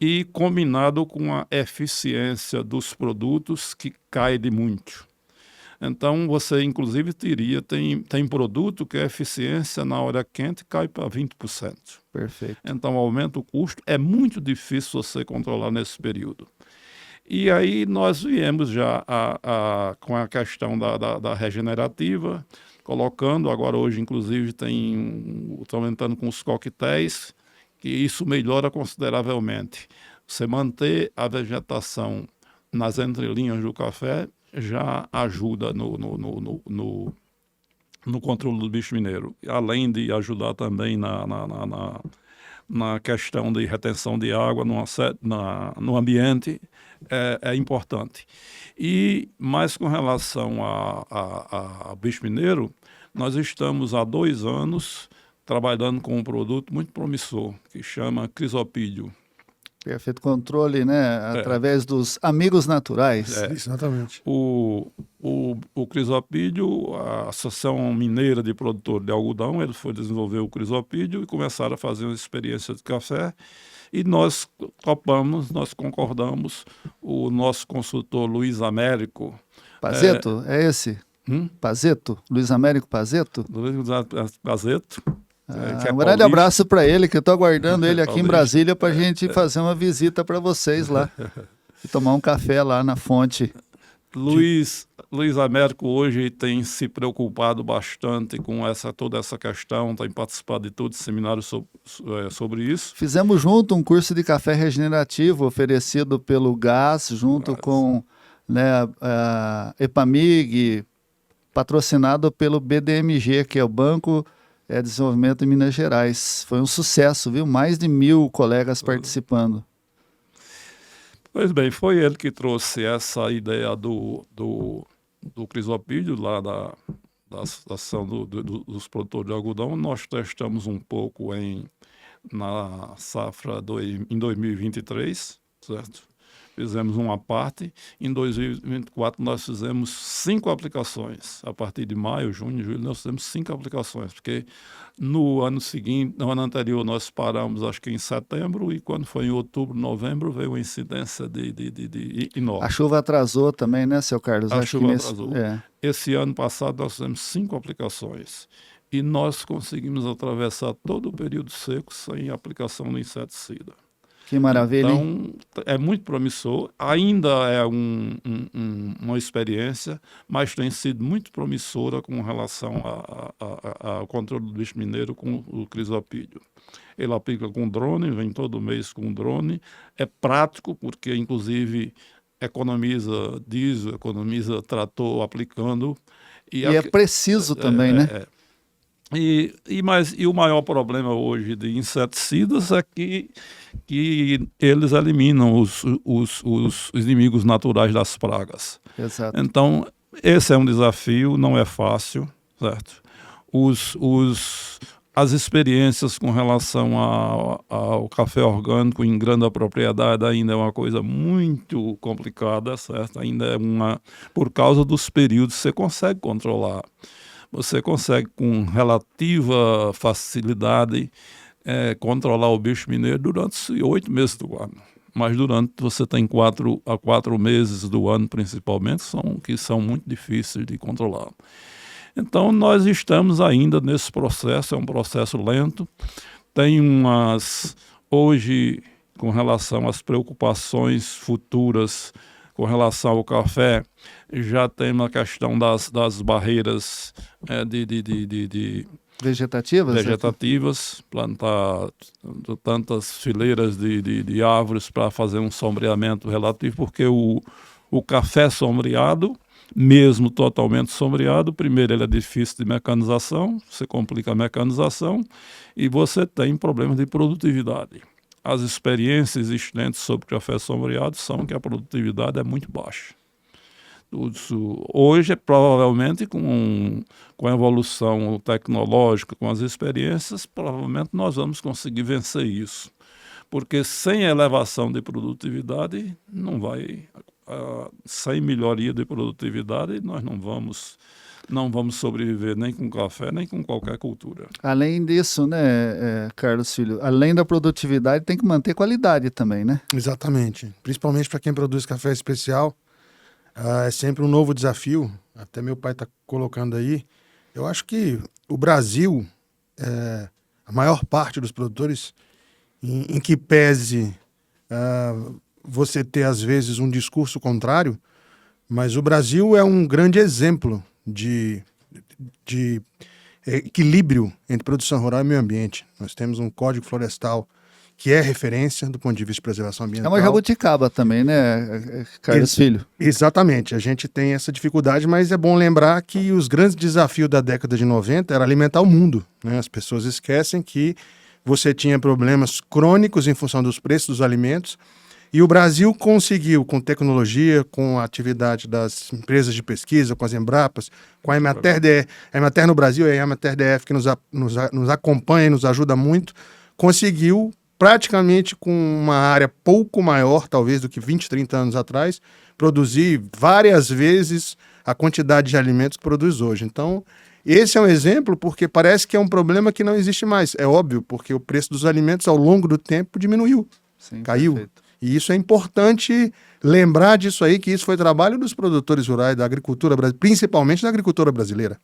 E combinado com a eficiência dos produtos que cai de muito. Então você inclusive tem produto que a eficiência na hora quente cai para 20%. Perfeito. Então aumenta o custo, é muito difícil você controlar nesse período. E aí nós viemos já com a questão da regenerativa, colocando, agora hoje inclusive estão entrando com os coquetéis, que isso melhora consideravelmente. Você manter a vegetação nas entrelinhas do café, já ajuda no controle do bicho mineiro, além de ajudar também na questão de retenção de água no ambiente, é importante. Mas com relação ao bicho mineiro, nós estamos há 2 anos trabalhando com um produto muito promissor, que chama crisopídio. Perfeito controle, né? Através dos amigos naturais. Exatamente. O crisopídio, a Associação Mineira de Produtores de Algodão, ele foi desenvolver o crisopídio e começaram a fazer uma experiência de café. E nós topamos, nós concordamos, o nosso consultor Luiz Américo. Pazeto, é esse? Pazeto? Luiz Américo Pazeto? Luiz Pazeto. Um grande abraço para ele, que eu estou aguardando ele aqui em Brasília para a gente fazer uma visita para vocês lá e tomar um café lá na fonte. Luiz Américo hoje tem se preocupado bastante com toda essa questão, tem participado de todos os seminários sobre isso. Fizemos junto um curso de café regenerativo oferecido pelo GAS, junto com, né, a EPAMIG, patrocinado pelo BDMG, que é o Banco de Desenvolvimento de Minas Gerais. Foi um sucesso, viu? Mais de 1.000 colegas participando. Pois bem, foi ele que trouxe essa ideia do crisopídio lá da Associação dos Produtores de Algodão. Nós testamos um pouco na safra em 2023, certo? Fizemos uma parte. Em 2024 nós fizemos 5 aplicações. A partir de maio, junho, julho, nós fizemos 5 aplicações, porque no ano anterior nós paramos, acho que em setembro, e quando foi em outubro, novembro, veio a incidência de enorme. A chuva atrasou também, né, seu Carlos? A chuva atrasou. Esse ano passado nós fizemos 5 aplicações e nós conseguimos atravessar todo o período seco sem aplicação do inseticida. Que maravilha, então, hein? É muito promissor, ainda é uma experiência, mas tem sido muito promissora com relação ao controle do bicho mineiro com o crisopídio. Ele aplica com drone, vem todo mês com drone, é prático porque inclusive economiza diesel, economiza trator aplicando. E é preciso também, né? E o maior problema hoje de inseticidas é que eles eliminam os inimigos naturais das pragas. Exato. Então, esse é um desafio, não é fácil, certo? As experiências com relação ao café orgânico em grande propriedade ainda é uma coisa muito complicada, certo? Ainda é por causa dos períodos que você consegue controlar. Você consegue, com relativa facilidade, controlar o bicho mineiro durante 8 meses do ano. Mas você tem 4 a 4 meses do ano, principalmente, que são muito difíceis de controlar. Então, nós estamos ainda nesse processo, é um processo lento. Tem hoje, com relação às preocupações futuras, com relação ao café, já tem uma questão das barreiras vegetativas, plantar tantas fileiras de árvores para fazer um sombreamento relativo, porque o café sombreado, mesmo totalmente sombreado, primeiro ele é difícil de mecanização, você complica a mecanização e você tem problemas de produtividade. As experiências existentes sobre café sombreado são que a produtividade é muito baixa. Hoje, provavelmente, com a evolução tecnológica, com as experiências, provavelmente nós vamos conseguir vencer isso. Porque sem elevação de produtividade, sem melhoria de produtividade, nós não vamos sobreviver nem com café, nem com qualquer cultura. Além disso, né, Carlos Filho, além da produtividade, tem que manter qualidade também, né? Exatamente. Principalmente para quem produz café especial, é sempre um novo desafio. Até meu pai está colocando aí. Eu acho que o Brasil, a maior parte dos produtores, em que pese você ter, às vezes, um discurso contrário, mas o Brasil é um grande exemplo de equilíbrio entre produção rural e meio ambiente. Nós temos um código florestal que é referência do ponto de vista de preservação É ambiental. uma jabuticaba também, né, Carlos Isso. Filho? Exatamente, a gente tem essa dificuldade, mas é bom lembrar que os grandes desafios da década de 90 era alimentar o mundo, né? As pessoas esquecem que você tinha problemas crônicos em função dos preços dos alimentos, e o Brasil conseguiu, com tecnologia, com a atividade das empresas de pesquisa, com as Embrapas, com a Emater, a Emater no Brasil e a Emater DF, que nos acompanha e nos ajuda muito, conseguiu praticamente com uma área pouco maior, talvez, do que 20, 30 anos atrás, produzir várias vezes a quantidade de alimentos que produz hoje. Então, esse é um exemplo porque parece que é um problema que não existe mais. É óbvio, porque o preço dos alimentos ao longo do tempo diminuiu, Sim, caiu. perfeito. E isso é importante lembrar disso aí, que isso foi trabalho dos produtores rurais, da agricultura brasileira, principalmente da agricultura brasileira.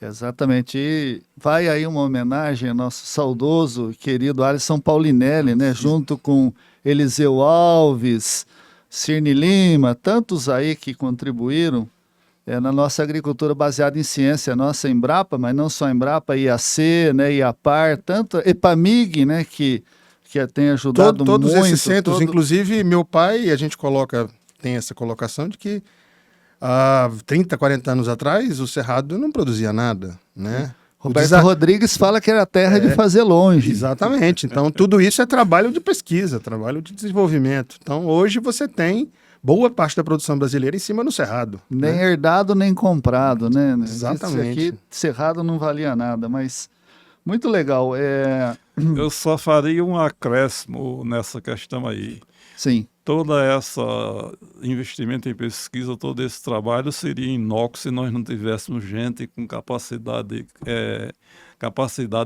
Exatamente. E vai aí uma homenagem ao nosso saudoso e querido Alisson Paulinelli, né? Junto com Eliseu Alves, Cirne Lima, tantos aí que contribuíram na nossa agricultura baseada em ciência, a nossa Embrapa, mas não só a Embrapa, IAC, né, IAPAR, tanto EPAMIG, né, que tem ajudado Todos muito. esses centros, inclusive meu pai, a gente tem essa colocação de que há 30, 40 anos atrás o Cerrado não produzia nada, né? Roberto Rodrigues fala que era terra de fazer longe. Exatamente. Então, tudo isso é trabalho de pesquisa, trabalho de desenvolvimento. Então, hoje você tem boa parte da produção brasileira em cima do Cerrado. Nem herdado, nem comprado, né? Exatamente. Isso aqui, Cerrado não valia nada, mas muito legal. Eu só faria um acréscimo nessa questão aí. Sim. Toda essa investimento em pesquisa, todo esse trabalho seria inócuo se nós não tivéssemos gente com capacidade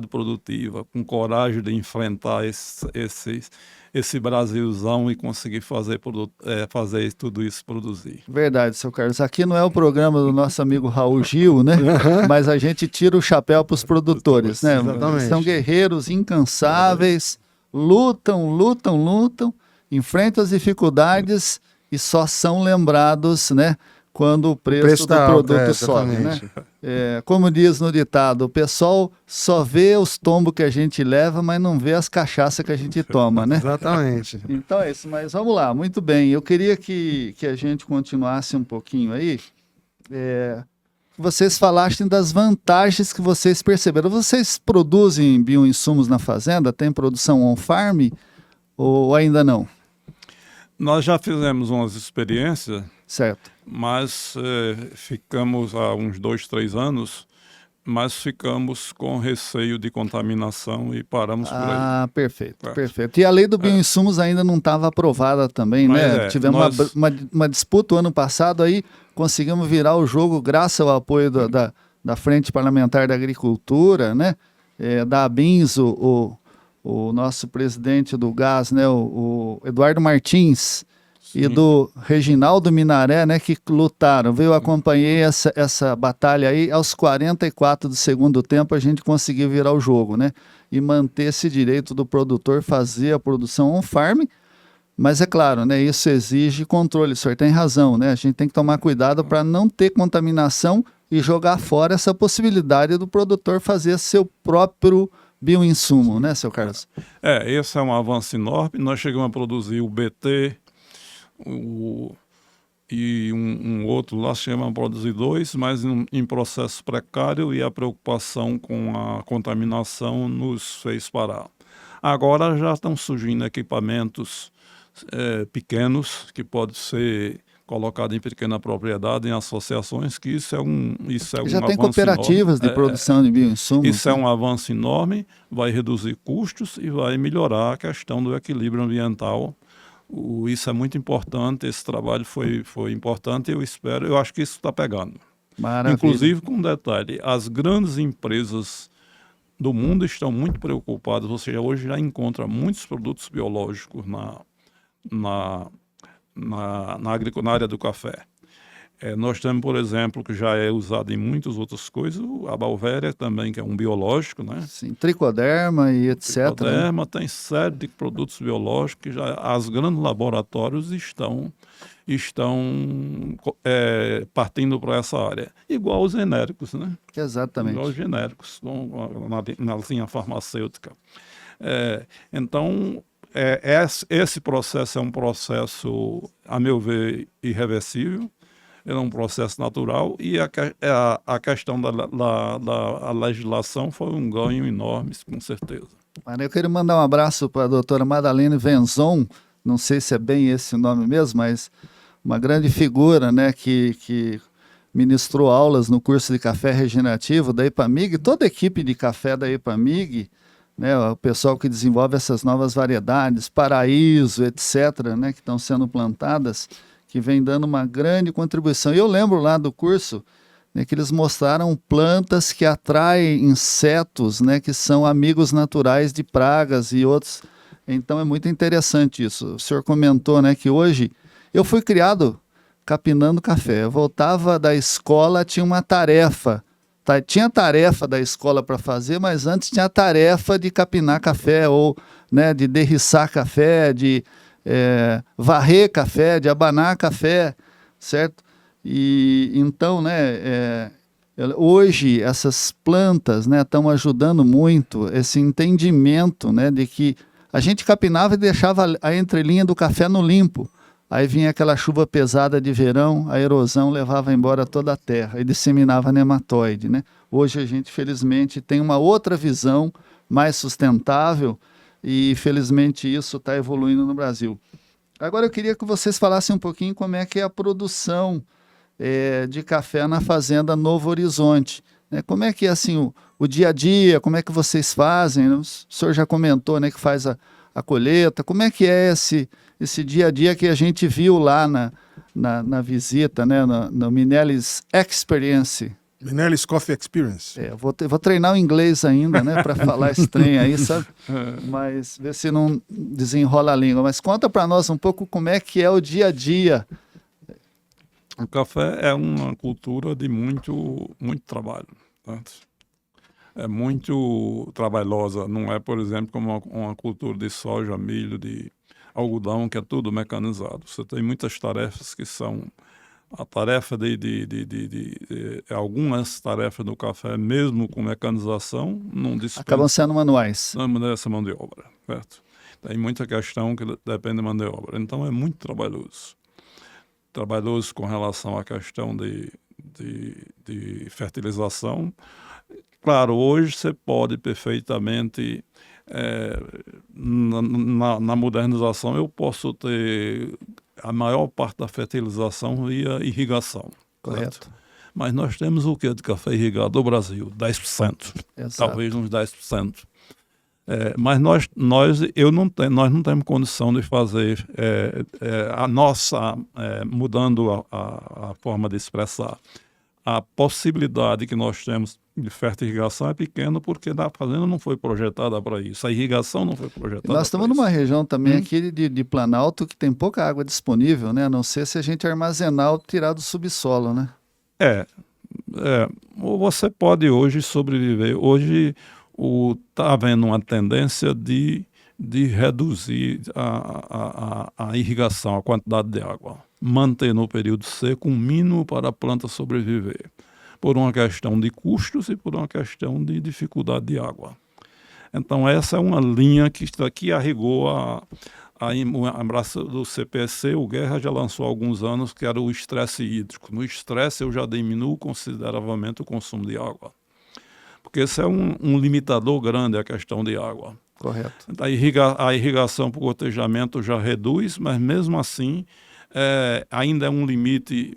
produtiva, com coragem de enfrentar esse Brasilzão e conseguir fazer tudo isso produzir. Verdade, seu Carlos. Aqui não é o programa do nosso amigo Raul Gil, né? Mas a gente tira o chapéu para os produtores, né? Exatamente. São guerreiros incansáveis, lutam, enfrentam as dificuldades e só são lembrados, né, quando o preço do produto sobe, né? Como diz no ditado, o pessoal só vê os tombos que a gente leva, mas não vê as cachaças que a gente toma, né? Exatamente. Então é isso, mas vamos lá, muito bem. Eu queria que a gente continuasse um pouquinho aí. Vocês falassem das vantagens que vocês perceberam. Vocês produzem bioinsumos na fazenda? Tem produção on-farm ou ainda não? Nós já fizemos umas experiências, certo, mas ficamos há uns 2, 3 anos, mas ficamos com receio de contaminação e paramos por aí. Ah, perfeito, perfeito. E a lei do bioinsumos ainda não estava aprovada também, né? Tivemos uma disputa o ano passado, aí conseguimos virar o jogo graças ao apoio da Frente Parlamentar da Agricultura, né? Da ABINS, o nosso presidente do gás, né, o Eduardo Martins, sim, e do Reginaldo Minaré, né, que lutaram. Eu acompanhei essa batalha aí, aos 44 do segundo tempo a gente conseguiu virar o jogo, né, e manter esse direito do produtor fazer a produção on-farm, mas é claro, né, isso exige controle, o senhor tem razão, né, a gente tem que tomar cuidado para não ter contaminação e jogar fora essa possibilidade do produtor fazer seu próprio bioinsumo, né, seu Carlos? Esse é um avanço enorme. Nós chegamos a produzir o BT e um outro lá, chegamos a produzir 2, mas em processo precário, e a preocupação com a contaminação nos fez parar. Agora já estão surgindo equipamentos pequenos que podem ser colocado em pequena propriedade, em associações, que isso é um já tem avanço cooperativas enorme. de produção de bioinsumos. Isso é um avanço enorme, vai reduzir custos e vai melhorar a questão do equilíbrio ambiental. Isso é muito importante, esse trabalho foi importante, eu acho que isso está pegando. Maravilha. Inclusive, com um detalhe, as grandes empresas do mundo estão muito preocupadas, ou seja, hoje já encontra muitos produtos biológicos na área do café. Nós temos, por exemplo, que já é usado em muitas outras coisas, a Balvéria também, que é um biológico, né? Sim, tricoderma e etc. Tricoderma, né? Tem série de produtos biológicos que já os grandes laboratórios estão partindo para essa área. Igual os genéricos, né? Exatamente. Igual os genéricos, na linha farmacêutica. Então, esse processo é um processo, a meu ver, irreversível. Ele é um processo natural e a questão da legislação foi um ganho enorme, com certeza. Eu quero mandar um abraço para a doutora Madalene Venzon, não sei se é bem esse o nome mesmo, mas uma grande figura, né, que ministrou aulas no curso de café regenerativo da EPAMIG, toda a equipe de café da EPAMIG, né, o pessoal que desenvolve essas novas variedades, Paraíso, etc., né, que estão sendo plantadas, que vem dando uma grande contribuição. E eu lembro lá do curso, né, que eles mostraram plantas que atraem insetos, né, que são amigos naturais de pragas e outros. Então é muito interessante isso. O senhor comentou, né, que hoje eu fui criado capinando café. Eu voltava da escola, tinha uma tarefa. Tinha tarefa da escola para fazer, mas antes tinha a tarefa de capinar café ou, né, de derriçar café, de varrer café, de abanar café, certo? E então, né, hoje essas plantas, né, estão ajudando muito esse entendimento, né, de que a gente capinava e deixava a entrelinha do café no limpo. Aí vinha aquela chuva pesada de verão, a erosão levava embora toda a terra e disseminava nematóide, né? Hoje a gente, felizmente, tem uma outra visão mais sustentável e, felizmente, isso está evoluindo no Brasil. Agora eu queria que vocês falassem um pouquinho como é que é a produção de café na Fazenda Novo Horizonte. Né? Como é que é assim, o dia a dia, como é que vocês fazem? O senhor já comentou, né, que faz a colheita. Como é que é esse dia a dia que a gente viu lá na visita, né, no Minelli's Experience? Minelli's Coffee Experience. Vou treinar o inglês ainda, né, para falar esse trem aí, sabe? Mas ver se não desenrola a língua. Mas conta para nós um pouco como é que é o dia a dia. O café é uma cultura de muito trabalho. Tá? É muito trabalhosa. Não é, por exemplo, como uma cultura de soja, milho, de algodão, que é tudo mecanizado. Você tem muitas tarefas que são a tarefa algumas tarefas do café, mesmo com mecanização, não dispensa. Acabam sendo manuais. Não dessa mão de obra, certo? Tem muita questão que depende da mão de obra. Então é muito trabalhoso. Trabalhoso com relação à questão de fertilização. Claro, hoje você pode perfeitamente, na modernização, eu posso ter a maior parte da fertilização via irrigação. Correto. Certo? Mas nós temos o que de café irrigado no Brasil? 10%. Exato. Talvez uns 10%. Mas nós não temos condição de fazer a nossa, mudando a forma de expressar. A possibilidade que nós temos de fertirrigação é pequena porque a fazenda não foi projetada para isso. A irrigação não foi projetada. Nós estamos numa região também aqui de Planalto que tem pouca água disponível, né? A não ser se a gente armazenar ou tirar do subsolo, né? Você pode hoje sobreviver. Hoje está havendo uma tendência de reduzir a irrigação, a quantidade de água. Manter no período seco um mínimo para a planta sobreviver. Por uma questão de custos e por uma questão de dificuldade de água. Então essa é uma linha que arrigou a abraço do CPC. O Guerra já lançou há alguns anos, que era o estresse hídrico. No estresse eu já diminuo consideravelmente o consumo de água. Porque esse é um limitador grande, a questão de água. Correto. A irrigação por gotejamento já reduz, mas mesmo assim ainda é um limite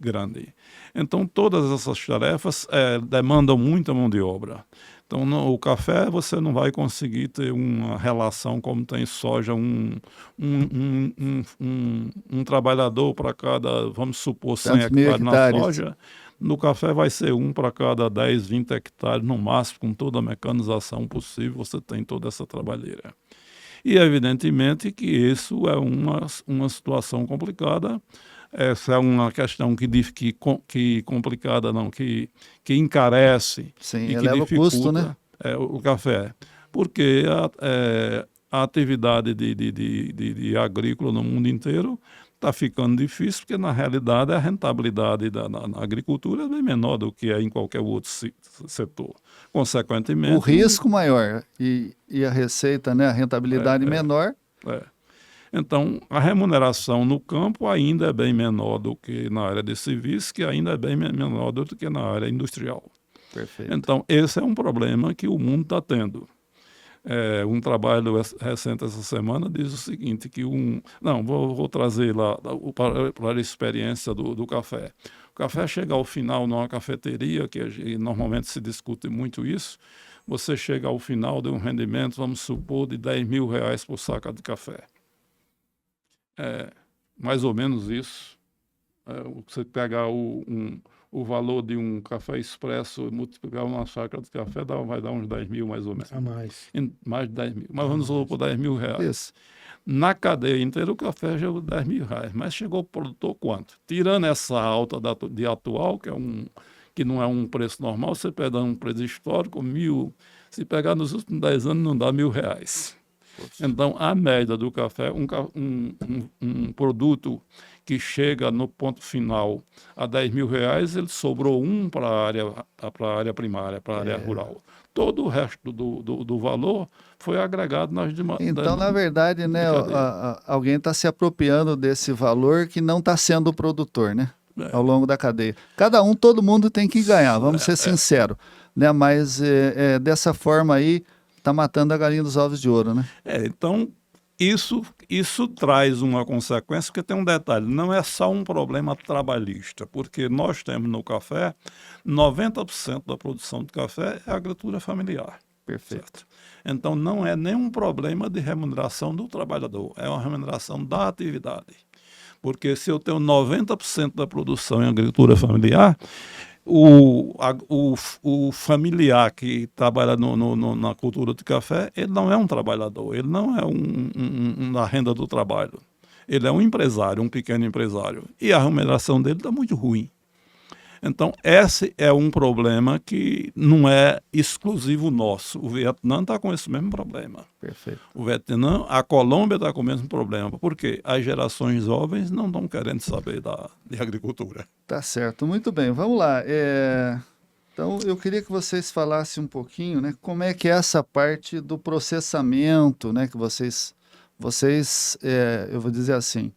grande. Então todas essas tarefas demandam muita mão de obra. Então o café você não vai conseguir ter uma relação como tem soja, um trabalhador para cada, vamos supor, 100 hectares na soja. No café vai ser um para cada 10, 20 hectares no máximo, com toda a mecanização possível, você tem toda essa trabalheira. E evidentemente que isso é uma situação complicada. Essa é uma questão que complicada, não, que encarece. Sim, e que eleva o custo, né? O café. Porque a atividade de agrícola no mundo inteiro está ficando difícil, porque na realidade a rentabilidade na agricultura é bem menor do que é em qualquer outro setor. Consequentemente... O risco maior e a receita, né, a rentabilidade menor. Então, a remuneração no campo ainda é bem menor do que na área de serviços, que ainda é bem menor do que na área industrial. Perfeito. Então, esse é um problema que o mundo está tendo. Um trabalho recente essa semana diz o seguinte, que vou trazer lá para a experiência do café. O café chega ao final numa cafeteria, que normalmente se discute muito isso, você chega ao final de um rendimento, vamos supor, de R$10.000 por saca de café. Mais ou menos isso. Você pegar o valor de um café expresso, multiplicar uma chácara de café, vai dar uns 10 mil mais ou menos. A mais. Mais de 10 mil. Mas vamos supor R$10.000. Isso. Na cadeia inteira o café chegou a R$10.000. Mas chegou o produtor quanto? Tirando essa alta de atual, que não é um preço normal, você pega um preço histórico, 1.000. Se pegar nos últimos 10 anos, não dá R$1.000. Então, a média do café, um produto que chega no ponto final a R$10.000, ele sobrou para a área primária, para a área rural. Todo o resto do valor foi agregado nas demais. Então, na verdade, né, alguém está se apropriando desse valor que não está sendo o produtor, né? Ao longo da cadeia. Todo mundo tem que ganhar, vamos ser sinceros. Né? Mas dessa forma aí, está matando a galinha dos ovos de ouro, né? Então, isso traz uma consequência, porque tem um detalhe, não é só um problema trabalhista, porque nós temos no café, 90% da produção de café é agricultura familiar. Perfeito. Certo? Então, não é nenhum problema de remuneração do trabalhador, é uma remuneração da atividade. Porque se eu tenho 90% da produção em agricultura familiar, o familiar que trabalha na cultura de café, ele não é um trabalhador, ele não é na renda do trabalho. Ele é um empresário, um pequeno empresário. E a remuneração dele está muito ruim. Então, esse é um problema que não é exclusivo nosso. O Vietnã está com esse mesmo problema. Perfeito. A Colômbia está com o mesmo problema. Por quê? As gerações jovens não estão querendo saber de agricultura. Tá certo, muito bem. Vamos lá. Então, eu queria que vocês falassem um pouquinho, né, como é que é essa parte do processamento, né, que vocês eu vou dizer assim,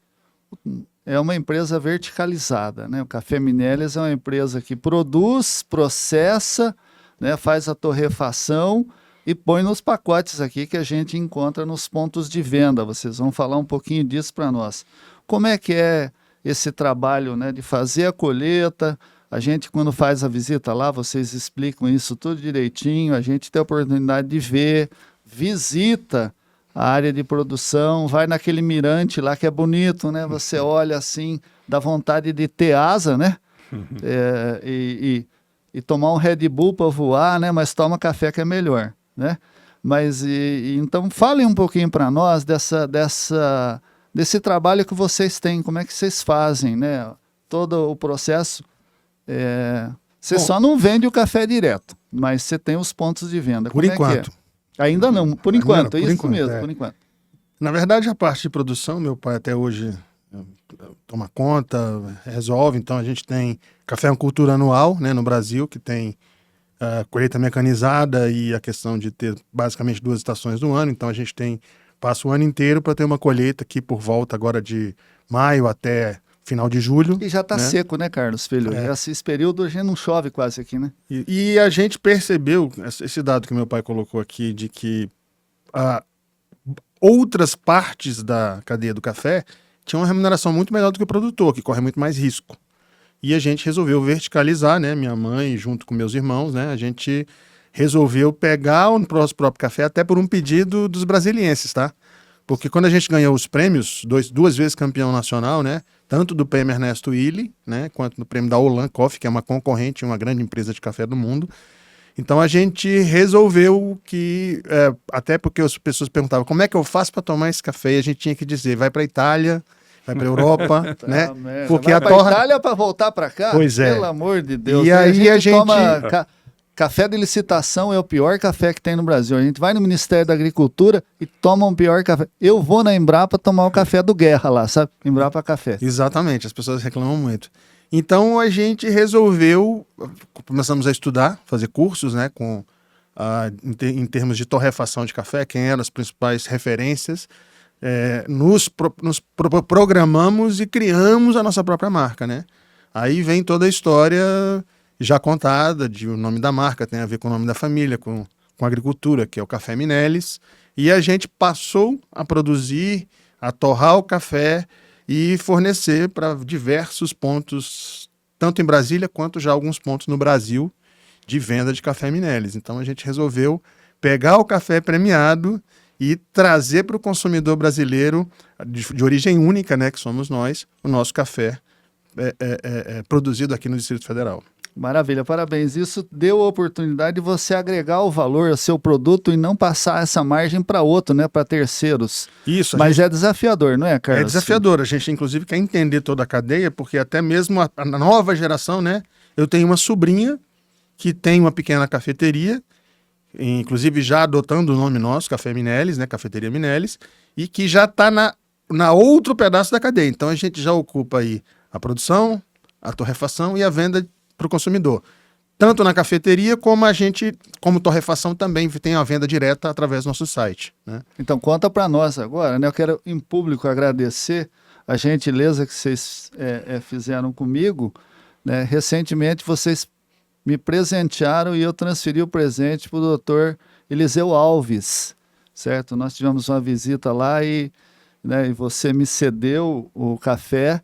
é uma empresa verticalizada, né? O Café Minélias é uma empresa que produz, processa, né, faz a torrefação e põe nos pacotes aqui que a gente encontra nos pontos de venda. Vocês vão falar um pouquinho disso para nós. Como é que é esse trabalho, né, de fazer a colheita? A gente, quando faz a visita lá, vocês explicam isso tudo direitinho, a gente tem a oportunidade de ver, visita a área de produção, vai naquele mirante lá que é bonito, né? Você olha assim, dá vontade de ter asa, né? E tomar um Red Bull para voar, né? Mas toma café que é melhor, né? Mas então falem um pouquinho para nós desse trabalho que vocês têm, como é que vocês fazem, né? Todo o processo. Você só não vende o café direto, mas você tem os pontos de venda. Por enquanto. Ainda não, por enquanto, por isso enquanto, mesmo, por enquanto. Na verdade, a parte de produção, meu pai até hoje toma conta, resolve. Então, a gente tem café é uma cultura anual, né, no Brasil, que tem colheita mecanizada e a questão de ter basicamente 2 estações do ano. Então, a gente passa o ano inteiro para ter uma colheita aqui por volta agora de maio até final de julho. E já está seco, né, Carlos, filho? Esse período a gente não chove quase aqui, né? E a gente percebeu, esse dado que meu pai colocou aqui, de que outras partes da cadeia do café tinham uma remuneração muito melhor do que o produtor, que corre muito mais risco. E a gente resolveu verticalizar, né? Minha mãe, junto com meus irmãos, né? A gente resolveu pegar o nosso próprio café, até por um pedido dos brasilienses, tá? Porque quando a gente ganhou os prêmios, 2 vezes campeão nacional, né? Tanto do prêmio Ernesto Illy, né? Quanto do prêmio da Olan Coffee, que é uma concorrente, uma grande empresa de café do mundo. Então a gente resolveu que, até porque as pessoas perguntavam como é que eu faço para tomar esse café, e a gente tinha que dizer, vai para a Itália, vai para a Europa, né? Porque vai para a Itália para voltar para cá? Pois é. Pelo amor de Deus. E aí a gente... toma café de licitação é o pior café que tem no Brasil. A gente vai no Ministério da Agricultura e toma um pior café. Eu vou na Embrapa tomar o café do Guerra lá, sabe? Embrapa Café. Exatamente, as pessoas reclamam muito. Então a gente resolveu, começamos a estudar, fazer cursos, né, em termos de torrefação de café, quem eram as principais referências, programamos e criamos a nossa própria marca, né? Aí vem toda a história já contada, o nome da marca tem a ver com o nome da família, com a agricultura, que é o Café Minelis, e a gente passou a produzir, a torrar o café e fornecer para diversos pontos, tanto em Brasília quanto já alguns pontos no Brasil, de venda de Café Minelis. Então a gente resolveu pegar o café premiado e trazer para o consumidor brasileiro, de origem única, né, que somos nós, o nosso café produzido aqui no Distrito Federal. Maravilha, parabéns. Isso deu a oportunidade de você agregar o valor ao seu produto e não passar essa margem para outro, né, para terceiros. Isso. Mas é desafiador, não é, Carlos? É desafiador. A gente, inclusive, quer entender toda a cadeia, porque até mesmo a nova geração, né? Eu tenho uma sobrinha que tem uma pequena cafeteria, inclusive já adotando o nome nosso, Café Minelis, né? Cafeteria Minelis, e que já está na outro pedaço da cadeia. Então a gente já ocupa aí a produção, a torrefação e a venda para o consumidor. Tanto na cafeteria, como a gente, como torrefação, também tem a venda direta através do nosso site, né? Então conta para nós agora, né? Eu quero em público agradecer a gentileza que vocês fizeram comigo, né? Recentemente vocês me presentearam e eu transferi o presente para o doutor Eliseu Alves, certo? Nós tivemos uma visita lá e você me cedeu o café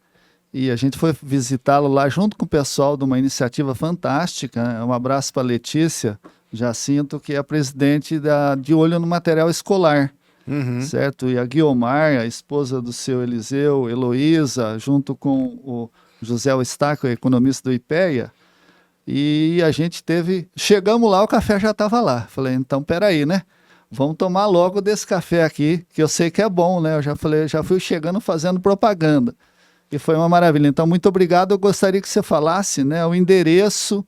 e a gente foi visitá-lo lá junto com o pessoal de uma iniciativa fantástica, né? Um abraço para a Letícia Jacinto, que é a presidente de Olho no Material Escolar, certo? E a Guiomar, a esposa do seu Eliseu, Heloísa, junto com o José Eustáquio, economista do IPEA, e a gente chegamos lá, o café já estava lá. Falei, então peraí, né? Vamos tomar logo desse café aqui, que eu sei que é bom, né? Eu já fui chegando fazendo propaganda. E foi uma maravilha. Então, muito obrigado. Eu gostaria que você falasse, né, o endereço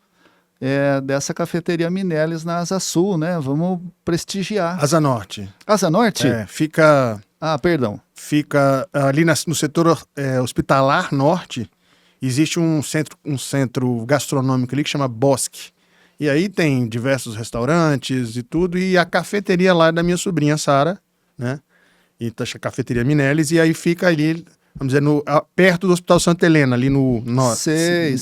dessa cafeteria Minelis na Asa Sul, né? Vamos prestigiar. Asa Norte. Asa Norte? Fica... Ah, perdão. Fica ali no setor hospitalar norte. Existe um centro gastronômico ali que chama Bosque. E aí tem diversos restaurantes e tudo. E a cafeteria lá é da minha sobrinha, Sara, né? E tá a cafeteria Minelis. E aí fica ali, vamos dizer, perto do Hospital Santa Helena, ali no norte. Sei.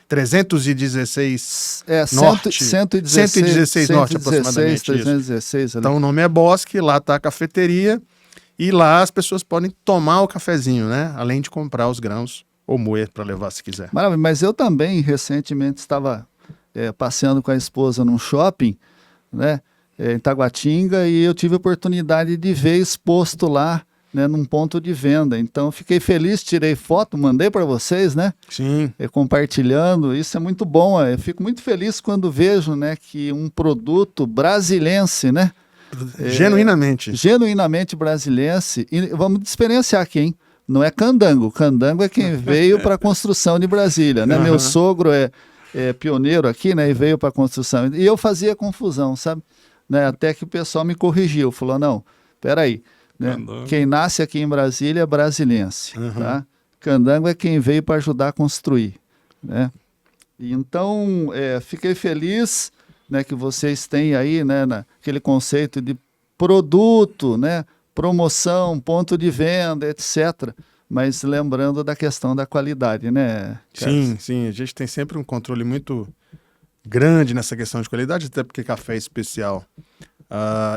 316 norte. 116 norte, aproximadamente. 316 ali. Então o nome é Bosque, lá tá a cafeteria. E lá as pessoas podem tomar o cafezinho, né? Além de comprar os grãos ou moer para levar se quiser. Maravilha, mas eu também recentemente estava passeando com a esposa num shopping, né, em Taguatinga, e eu tive a oportunidade de ver exposto lá, né, num ponto de venda. Então fiquei feliz, tirei foto, mandei para vocês, né? Sim. Compartilhando, isso é muito bom. Eu fico muito feliz quando vejo, né, que um produto brasilense, né? Genuinamente brasilense. E vamos diferenciar aqui, hein? Não é candango. Candango é quem veio para a construção de Brasília, né? Meu sogro é pioneiro aqui, né? E veio para a construção. E eu fazia confusão, sabe? Né? Até que o pessoal me corrigiu. Falou, não, peraí. Né? Quem nasce aqui em Brasília é brasilense. Tá? Candango é quem veio para ajudar a construir. Né? E então, fiquei feliz, né, que vocês têm aí, né, aquele conceito de produto, né? Promoção, ponto de venda, etc. Mas lembrando da questão da qualidade, né, Carlos? Sim. A gente tem sempre um controle muito grande nessa questão de qualidade, até porque café é especial.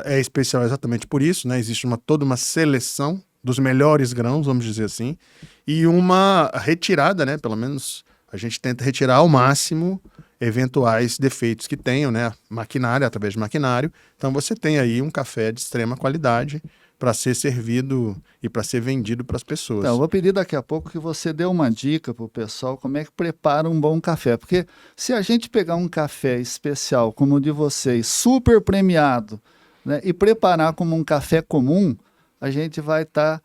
É especial exatamente por isso, né? Existe toda uma seleção dos melhores grãos, vamos dizer assim, e uma retirada, né? Pelo menos a gente tenta retirar ao máximo eventuais defeitos que tenham, né? Maquinário, através de maquinário. Então você tem aí um café de extrema qualidade para ser servido e para ser vendido para as pessoas. Então, eu vou pedir daqui a pouco que você dê uma dica para o pessoal como é que prepara um bom café. Porque se a gente pegar um café especial como o de vocês, super premiado, né, e preparar como um café comum, a gente vai estar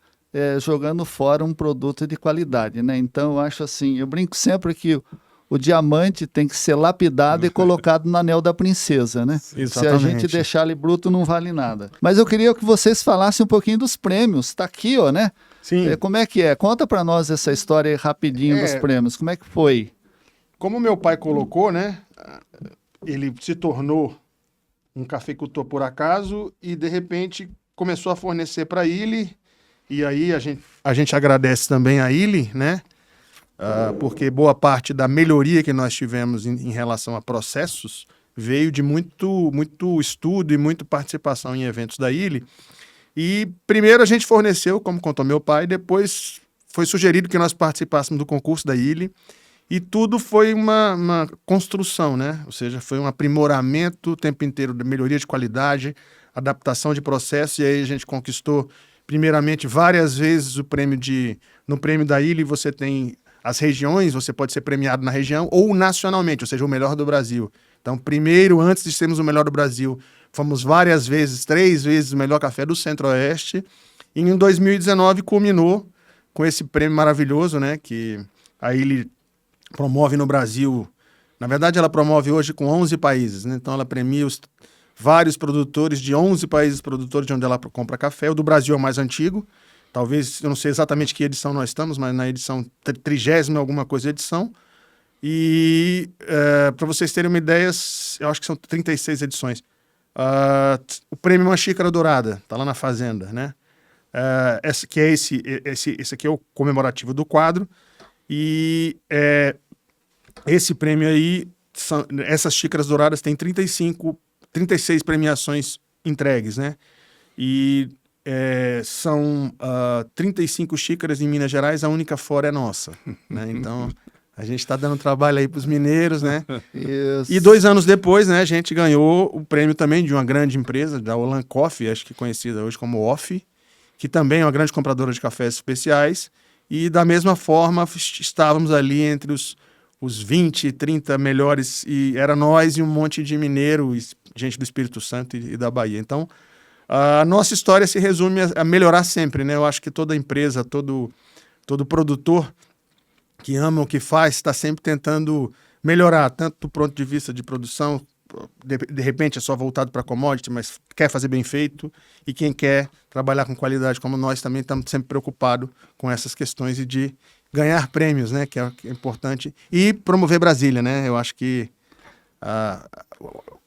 jogando fora um produto de qualidade, né? Então, eu acho assim, eu brinco sempre que o diamante tem que ser lapidado e colocado no anel da princesa, né? Se a Exatamente. gente deixar ele bruto, não vale nada. Mas eu queria que vocês falassem um pouquinho dos prêmios. Tá aqui, ó, né? Sim. Como é que é? Conta para nós essa história aí rapidinho dos prêmios. Como é que foi? Como meu pai colocou, né? Ele se tornou um cafeicultor por acaso e, de repente, começou a fornecer para ele. E aí a gente agradece também a ele, né? Porque boa parte da melhoria que nós tivemos em relação a processos veio de muito estudo e muita participação em eventos da ILE. E primeiro a gente forneceu, como contou meu pai, depois foi sugerido que nós participássemos do concurso da ILE. E tudo foi uma construção, né? Ou seja, foi um aprimoramento o tempo inteiro de melhoria de qualidade, adaptação de processo, e aí a gente conquistou, primeiramente, várias vezes no prêmio da ILE você tem as regiões, você pode ser premiado na região ou nacionalmente, ou seja, o melhor do Brasil. Então, primeiro, antes de sermos o melhor do Brasil, fomos várias vezes, 3 vezes o melhor café do Centro-Oeste, e em 2019 culminou com esse prêmio maravilhoso, né, que a ILE promove no Brasil. Na verdade, ela promove hoje com 11 países, né? Então ela premia vários produtores de 11 países produtores de onde ela compra café. O do Brasil é o mais antigo. Talvez, eu não sei exatamente que edição nós estamos, mas na edição 30ª alguma coisa edição. E para vocês terem uma ideia, eu acho que são 36 edições. O prêmio Uma Xícara Dourada, está lá na Fazenda, né? Esse aqui é o comemorativo do quadro. E esse prêmio aí, essas xícaras douradas têm 36 premiações entregues, né? E são 35 xícaras em Minas Gerais, a única fora é nossa, né? Então, a gente está dando trabalho aí para os mineiros, né? Isso. E 2 anos depois, né, a gente ganhou o prêmio também de uma grande empresa, da Olan Coffee, acho que conhecida hoje como OFF, que também é uma grande compradora de cafés especiais. E da mesma forma, estávamos ali entre os 20, 30 melhores, e era nós e um monte de mineiro, gente do Espírito Santo e da Bahia. Então, a nossa história se resume a melhorar sempre, né? Eu acho que toda empresa, todo produtor que ama o que faz, está sempre tentando melhorar, tanto do ponto de vista de produção, de repente é só voltado para commodity, mas quer fazer bem feito, e quem quer trabalhar com qualidade como nós também estamos sempre preocupados com essas questões e de ganhar prêmios, né, que é importante, e promover Brasília, né? Eu acho que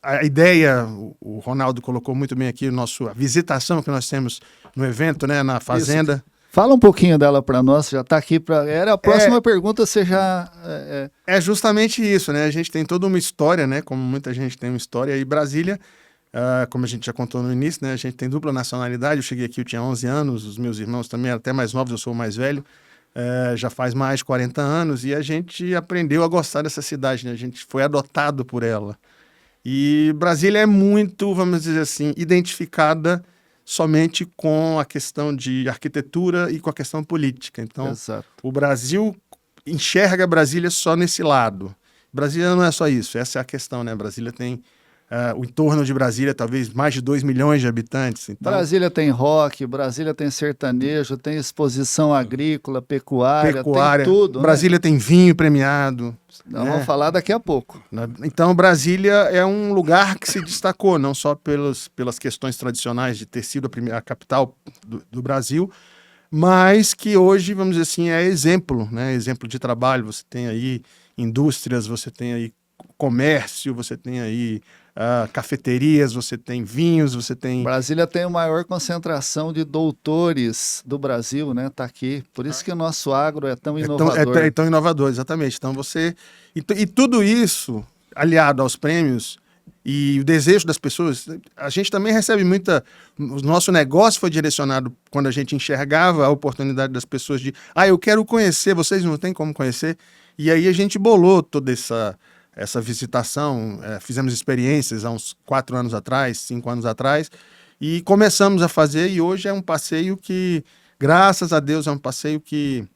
a ideia, o Ronaldo colocou muito bem aqui, a visitação que nós temos no evento, né, na Fazenda. Isso. Fala um pouquinho dela para nós, já está aqui para. Era a próxima pergunta, você já. É justamente isso, né? A gente tem toda uma história, né? Como muita gente tem uma história. E Brasília, como a gente já contou no início, né? A gente tem dupla nacionalidade. Eu cheguei aqui, eu tinha 11 anos, os meus irmãos também eram até mais novos, eu sou o mais velho. Já faz mais de 40 anos e a gente aprendeu a gostar dessa cidade, né? A gente foi adotado por ela. E Brasília é muito, vamos dizer assim, identificada somente com a questão de arquitetura e com a questão política. Então, Exato. O Brasil enxerga Brasília só nesse lado. Brasília não é só isso, essa é a questão, né? Brasília tem o entorno de Brasília, talvez mais de 2 milhões de habitantes. Então, Brasília tem rock, Brasília tem sertanejo, tem exposição agrícola, pecuária, tem tudo. Brasília tem vinho premiado. Nós vamos falar daqui a pouco. Então, Brasília é um lugar que se destacou, não só pelas questões tradicionais de ter sido a capital do Brasil, mas que hoje, vamos dizer assim, é exemplo, né? Exemplo de trabalho. Você tem aí indústrias, você tem aí comércio, você tem aí cafeterias, você tem vinhos, você tem... Brasília tem a maior concentração de doutores do Brasil, né? Está aqui. Por isso que o nosso agro é tão inovador. É tão inovador, exatamente. Então você... E tudo isso, aliado aos prêmios e o desejo das pessoas, a gente também recebe muita... O nosso negócio foi direcionado quando a gente enxergava a oportunidade das pessoas de eu quero conhecer, vocês não têm como conhecer. E aí a gente bolou toda essa visitação, fizemos experiências há uns 4 anos atrás, 5 anos atrás, e começamos a fazer, e hoje é um passeio que, graças a Deus, é um passeio que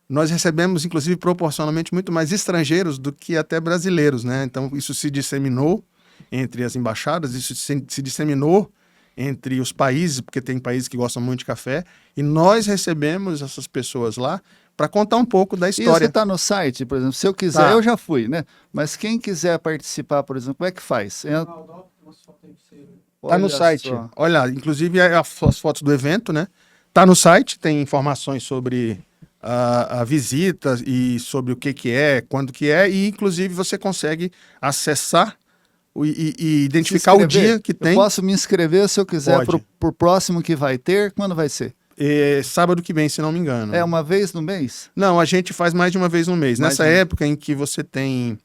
nós recebemos, inclusive, proporcionalmente muito mais estrangeiros do que até brasileiros, né? Então, isso se disseminou entre as embaixadas, isso se disseminou entre os países, porque tem países que gostam muito de café, e nós recebemos essas pessoas lá para contar um pouco da Isso história. está no site, por exemplo. Se eu quiser, Tá. eu já fui, né? Mas quem quiser participar, por exemplo, como é que faz? Tá no Olha site. só. Olha, inclusive as fotos do evento, né? Tá no site, tem informações sobre a visita e sobre o que é, quando que é, e inclusive você consegue acessar e identificar Se o inscrever? dia que Eu tem. posso me inscrever se eu quiser Pode. pro próximo que vai ter. Quando vai ser? Sábado que vem, se não me engano. É uma vez no mês? Não, a gente faz mais de uma vez no mês. Mais Nessa de uma. época em que você tem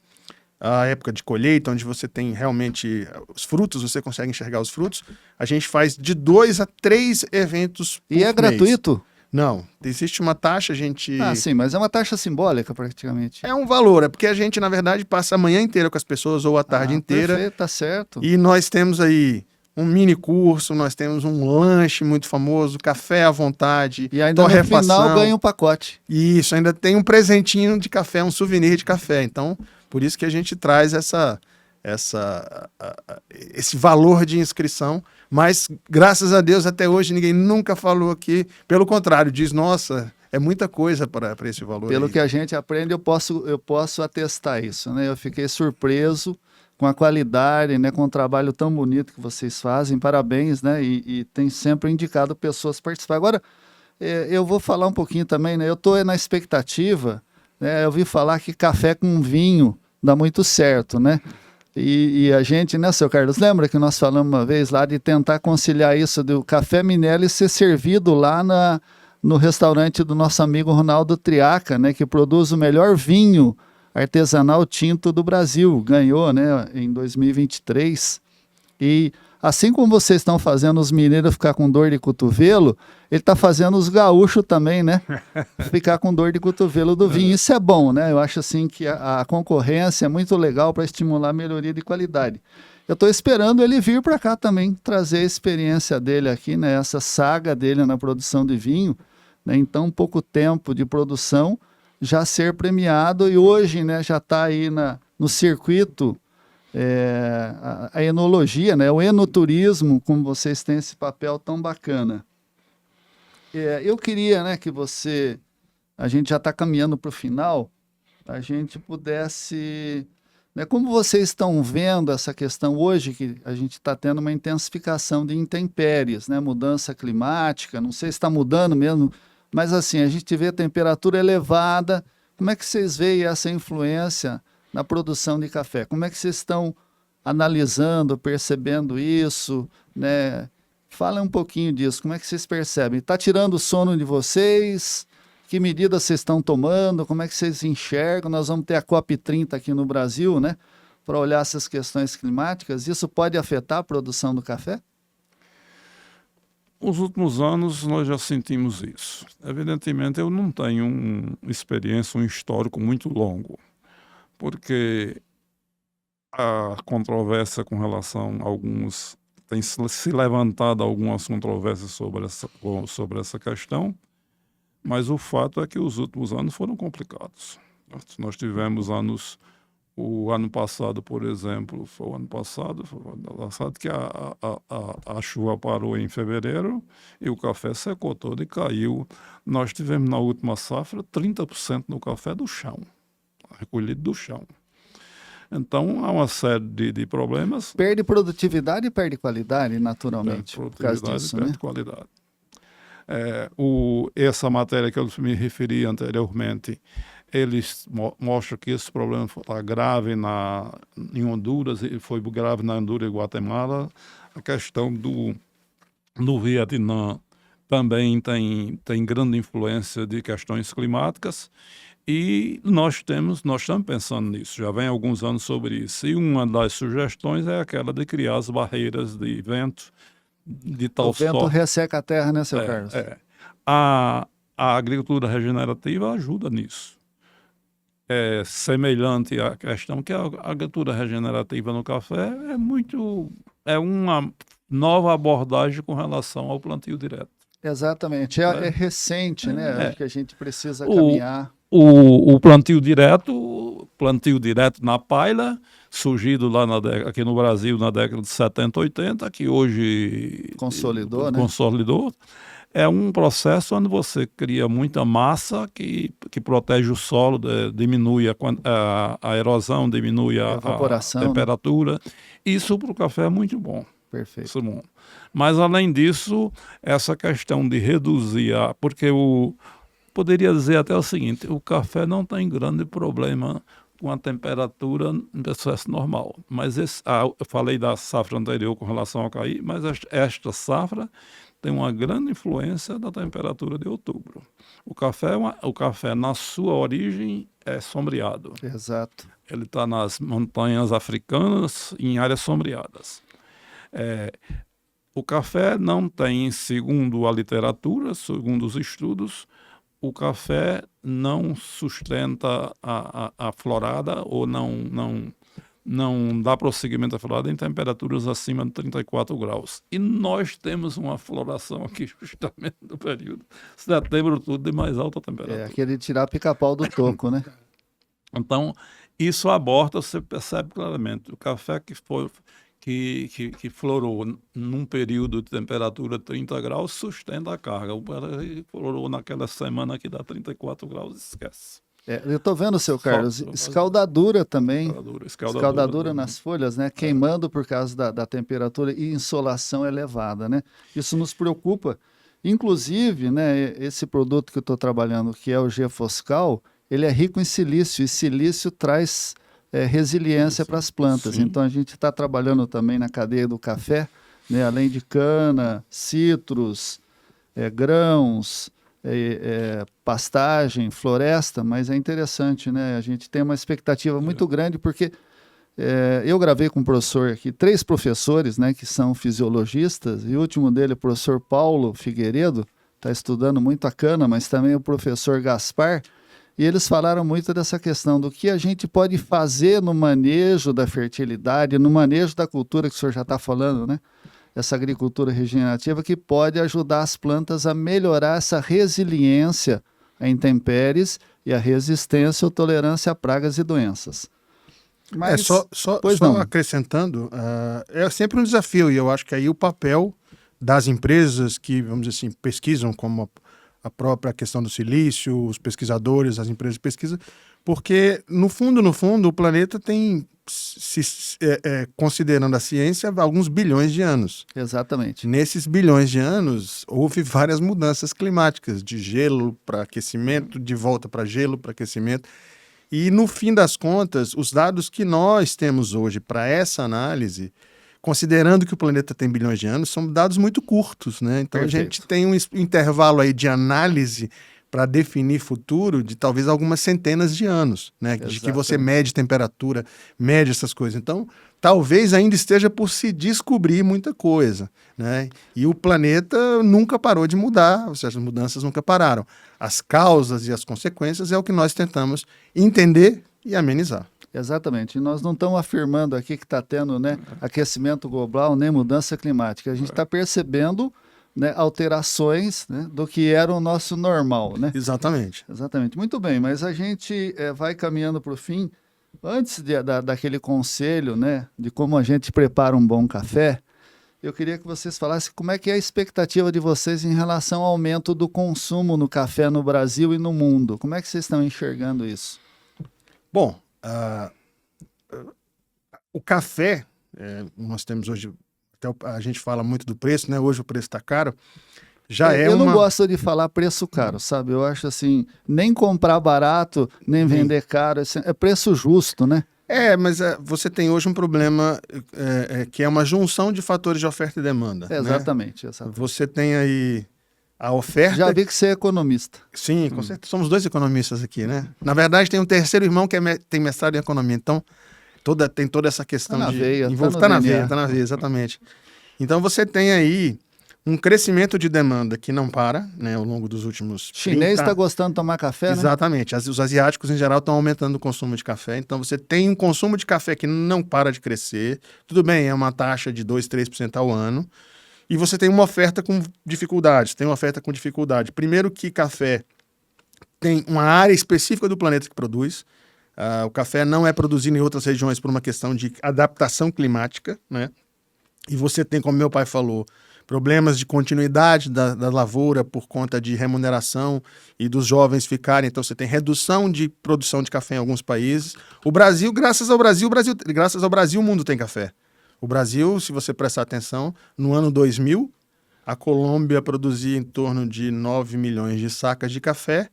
a época de colheita, onde você tem realmente os frutos, você consegue enxergar os frutos, a gente faz de 2 a 3 eventos por E é mês. gratuito? Não, existe uma taxa, a gente... Ah, sim, mas é uma taxa simbólica praticamente. É um valor, é porque a gente, na verdade, passa a manhã inteira com as pessoas ou a tarde inteira. Perfeito, tá certo. E nós temos aí um mini curso, nós temos um lanche muito famoso, café à vontade, E ainda no final ganha um pacote. Isso, ainda tem um presentinho de café, um souvenir de café. Então, por isso que a gente traz esse valor de inscrição. Mas, graças a Deus, até hoje ninguém nunca falou aqui. Pelo contrário, diz, nossa, é muita coisa para esse valor. Pelo aí. que a gente aprende, eu posso atestar isso, né? Eu fiquei surpreso com a qualidade, né? Com o trabalho tão bonito que vocês fazem. Parabéns, né? E tem sempre indicado pessoas participar. Agora, eu vou falar um pouquinho também, né? Eu estou na expectativa, né? Eu ouvi falar que café com vinho dá muito certo, né? E a gente, né, seu Carlos, lembra que nós falamos uma vez lá de tentar conciliar isso do café Minelli ser servido lá no restaurante do nosso amigo Ronaldo Triaca, né, que produz o melhor vinho artesanal tinto do Brasil, ganhou, né, em 2023. E assim como vocês estão fazendo os mineiros ficar com dor de cotovelo, ele está fazendo os gaúchos também, né? Ficar com dor de cotovelo do vinho. Isso é bom, né? Eu acho assim que a concorrência é muito legal para estimular a melhoria de qualidade. Eu estou esperando ele vir para cá também, trazer a experiência dele aqui, né? Essa saga dele na produção de vinho, né? Em tão pouco tempo de produção, já ser premiado e hoje, né, já está aí no circuito a enologia, né, o enoturismo, como vocês têm esse papel tão bacana. Eu queria, né, que a gente já está caminhando para o final, a gente pudesse, né, como vocês estão vendo essa questão hoje, que a gente está tendo uma intensificação de intempéries, né, mudança climática, não sei se está mudando mesmo, mas assim, a gente vê a temperatura elevada, como é que vocês veem essa influência na produção de café? Como é que vocês estão analisando, percebendo isso, né? Fala um pouquinho disso, como é que vocês percebem? Está tirando o sono de vocês? Que medidas vocês estão tomando? Como é que vocês enxergam? Nós vamos ter a COP30 aqui no Brasil, né? Para olhar essas questões climáticas. Isso pode afetar a produção do café? Nos últimos anos nós já sentimos isso. Evidentemente eu não tenho uma experiência, um histórico muito longo, porque a controvérsia com relação a alguns... Tem se levantado algumas controvérsias sobre essa questão, mas o fato é que os últimos anos foram complicados. Nós tivemos o ano passado, por exemplo, foi o ano passado que a chuva parou em fevereiro e o café secou todo e caiu. Nós tivemos na última safra 30% do café do chão, recolhido do chão. Então, há uma série de problemas. Perde produtividade e perde qualidade, naturalmente, por causa disso, perde né? qualidade. Essa matéria que eu me referi anteriormente, eles mostram que esse problema está grave em Honduras, e foi grave na Honduras e Guatemala. A questão no Vietnã também tem grande influência de questões climáticas. E nós estamos pensando nisso, já vem alguns anos sobre isso. E uma das sugestões é aquela de criar as barreiras de vento de tal sorte. O vento resseca a terra, né, seu Carlos? A agricultura regenerativa ajuda nisso. É semelhante à questão que a agricultura regenerativa no café é uma nova abordagem com relação ao plantio direto. Exatamente, é recente, né? Acho que a gente precisa caminhar. O plantio direto na palha, surgido lá aqui no Brasil na década de 70, 80, que hoje Consolidou, né? Consolidou. É um processo onde você cria muita massa que protege o solo, diminui a erosão, diminui a Evaporação, né? temperatura. Isso para o café é muito bom. Perfeito. Isso é bom. Mas, além disso, essa questão de reduzir, porque poderia dizer até o seguinte, o café não tem grande problema com a temperatura em processo normal. Mas eu falei da safra anterior com relação ao cair, mas esta safra tem uma grande influência da temperatura de outubro. O café na sua origem, é sombreado. Exato. Ele está nas montanhas africanas, em áreas sombreadas. O café não tem, segundo a literatura, segundo os estudos, o café não sustenta a florada ou não dá prosseguimento à florada em temperaturas acima de 34 graus. E nós temos uma floração aqui justamente no período setembro, tudo de mais alta temperatura. É aquele tirar pica-pau do toco, né? Então, isso aborta, você percebe claramente. O café que florou num período de temperatura 30 graus sustenta a carga. O que florou naquela semana que dá 34 graus, esquece. Eu estou vendo, seu Carlos, escaldadura também. Escaldadura nas folhas, né? Queimando por causa da temperatura e insolação elevada, né? Isso nos preocupa. Inclusive, né, esse produto que eu estou trabalhando, que é o G-Foscal, ele é rico em silício, e silício traz resiliência para as plantas. Sim. Então, a gente está trabalhando também na cadeia do café, né, além de cana, citros, grãos, pastagem, floresta, mas é interessante, né? A gente tem uma expectativa muito grande, porque eu gravei com um professor aqui, 3 professores, né, que são fisiologistas, e o último dele, o professor Paulo Figueiredo, está estudando muito a cana, mas também o professor Gaspar, e eles falaram muito dessa questão do que a gente pode fazer no manejo da fertilidade, no manejo da cultura que o senhor já está falando, né? Essa agricultura regenerativa que pode ajudar as plantas a melhorar essa resiliência a intempéries e a resistência ou tolerância a pragas e doenças. Mas, só acrescentando, é sempre um desafio, e eu acho que aí o papel das empresas que, vamos dizer assim, pesquisam, como a própria questão do silício, os pesquisadores, as empresas de pesquisa, porque, no fundo, o planeta tem, considerando a ciência, alguns bilhões de anos. Exatamente. Nesses bilhões de anos, houve várias mudanças climáticas, de gelo para aquecimento, de volta para gelo, para aquecimento. E, no fim das contas, os dados que nós temos hoje para essa análise, considerando que o planeta tem bilhões de anos, são dados muito curtos, né? Então, Perfeito. A gente tem um intervalo aí de análise para definir futuro de talvez algumas centenas de anos, né? De que você mede temperatura, mede essas coisas. Então, talvez ainda esteja por se descobrir muita coisa, né? E o planeta nunca parou de mudar, ou seja, as mudanças nunca pararam. As causas e as consequências é o que nós tentamos entender e amenizar. Exatamente. E nós não estamos afirmando aqui que está tendo, né, aquecimento global nem mudança climática. A gente está percebendo, né, alterações, né, do que era o nosso normal, né? Exatamente. Exatamente. Muito bem, mas a gente vai caminhando para o fim. Antes daquele conselho, né, de como a gente prepara um bom café, eu queria que vocês falassem como é que é a expectativa de vocês em relação ao aumento do consumo no café no Brasil e no mundo. Como é que vocês estão enxergando isso? Bom, o café, nós temos hoje, até a gente fala muito do preço, né? Hoje o preço está caro. Eu não gosto de falar preço caro, sabe? Eu acho assim, nem comprar barato, nem vender caro, é preço justo, né? Mas você tem hoje um problema que é uma junção de fatores de oferta e demanda. Exatamente, né? exatamente. Você tem aí a oferta... Já vi que você é economista. Sim, com certeza. Somos 2 economistas aqui, né? Na verdade, tem um terceiro irmão que tem mestrado em economia. Então, tem toda essa questão tá na de... veia, Tá na veia, exatamente. Então, você tem aí um crescimento de demanda que não para, né, ao longo dos últimos... Chinês está gostando de tomar café, né? Exatamente. Os asiáticos, em geral, estão aumentando o consumo de café. Então, você tem um consumo de café que não para de crescer. Tudo bem, é uma taxa de 2%, 3% ao ano. E você tem uma oferta com dificuldades. Primeiro que café tem uma área específica do planeta que produz. O café não é produzido em outras regiões por uma questão de adaptação climática, né? E você tem, como meu pai falou, problemas de continuidade da lavoura por conta de remuneração e dos jovens ficarem. Então você tem redução de produção de café em alguns países. O Brasil, graças ao Brasil, o mundo tem café. O Brasil, se você prestar atenção, no ano 2000, a Colômbia produzia em torno de 9 milhões de sacas de café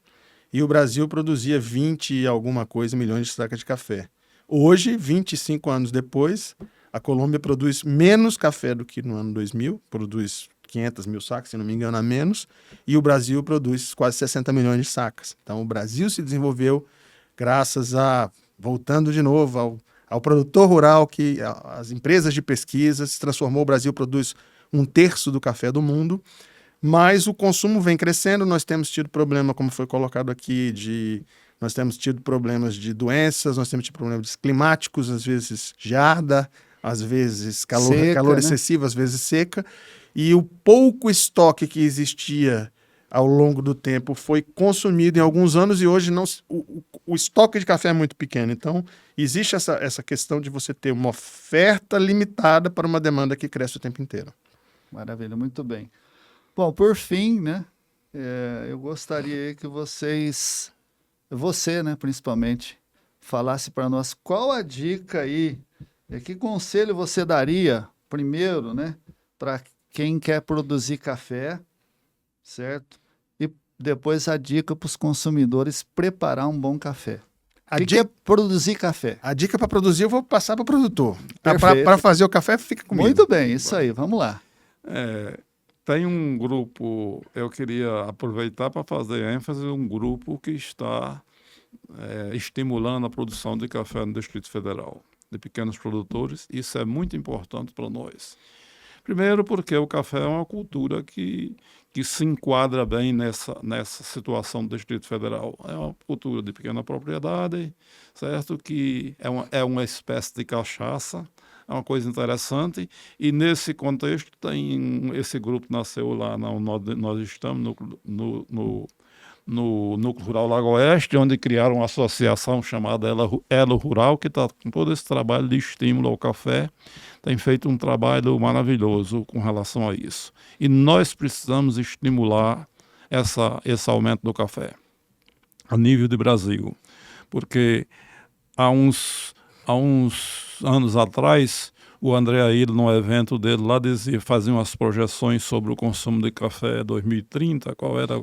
e o Brasil produzia 20 e alguma coisa milhões de sacas de café. Hoje, 25 anos depois, a Colômbia produz menos café do que no ano 2000, produz 500 mil sacas, se não me engano, a menos, e o Brasil produz quase 60 milhões de sacas. Então, o Brasil se desenvolveu graças a, voltando de novo, ao produtor rural, que as empresas de pesquisa se transformou. O Brasil produz 1/3 do café do mundo, mas o consumo vem crescendo. Nós temos tido problema, como foi colocado aqui, nós temos tido problemas de doenças, nós temos tido problemas climáticos, às vezes geada, às vezes calor excessivo, às vezes seca, e o pouco estoque que existia ao longo do tempo foi consumido em alguns anos e hoje o estoque de café é muito pequeno. Então, existe essa questão de você ter uma oferta limitada para uma demanda que cresce o tempo inteiro. Maravilha, muito bem. Bom, por fim, né, eu gostaria que você, né, principalmente, falasse para nós qual a dica aí, que conselho você daria, primeiro, né, para quem quer produzir café, certo? E depois a dica para os consumidores preparar um bom café. O que é produzir café? A dica para produzir eu vou passar para o produtor. Perfeito. Para fazer o café, fica comigo. Muito bem, isso aí, vamos lá. Tem um grupo, eu queria aproveitar para fazer ênfase, um grupo que está estimulando a produção de café no Distrito Federal, de pequenos produtores. Isso é muito importante para nós. Primeiro porque o café é uma cultura que se enquadra bem nessa situação do Distrito Federal. É uma cultura de pequena propriedade, certo? Que é uma espécie de cachaça, é uma coisa interessante, e nesse contexto esse grupo nasceu lá, nós estamos no Núcleo Rural Lago Oeste, onde criaram uma associação chamada Elo Rural, que está com todo esse trabalho de estímulo ao café, tem feito um trabalho maravilhoso com relação a isso. E nós precisamos estimular esse aumento do café a nível de Brasil, porque há uns anos atrás, o André Ailton, no evento dele lá, fazia umas projeções sobre o consumo de café 2030, qual era,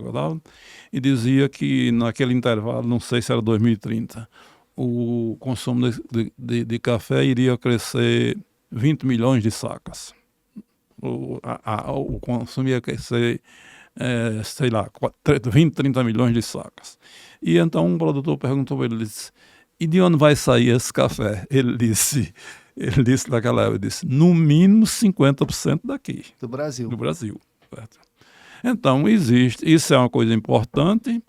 e dizia que naquele intervalo, não sei se era 2030, o consumo de café iria crescer 20 milhões de sacas. O consumo ia crescer, 20, 30 milhões de sacas. E então um produtor perguntou para ele, disse, e de onde vai sair esse café? Ele disse naquela época, no mínimo 50% daqui. Do Brasil. Do Brasil. Certo? Então, isso é uma coisa importante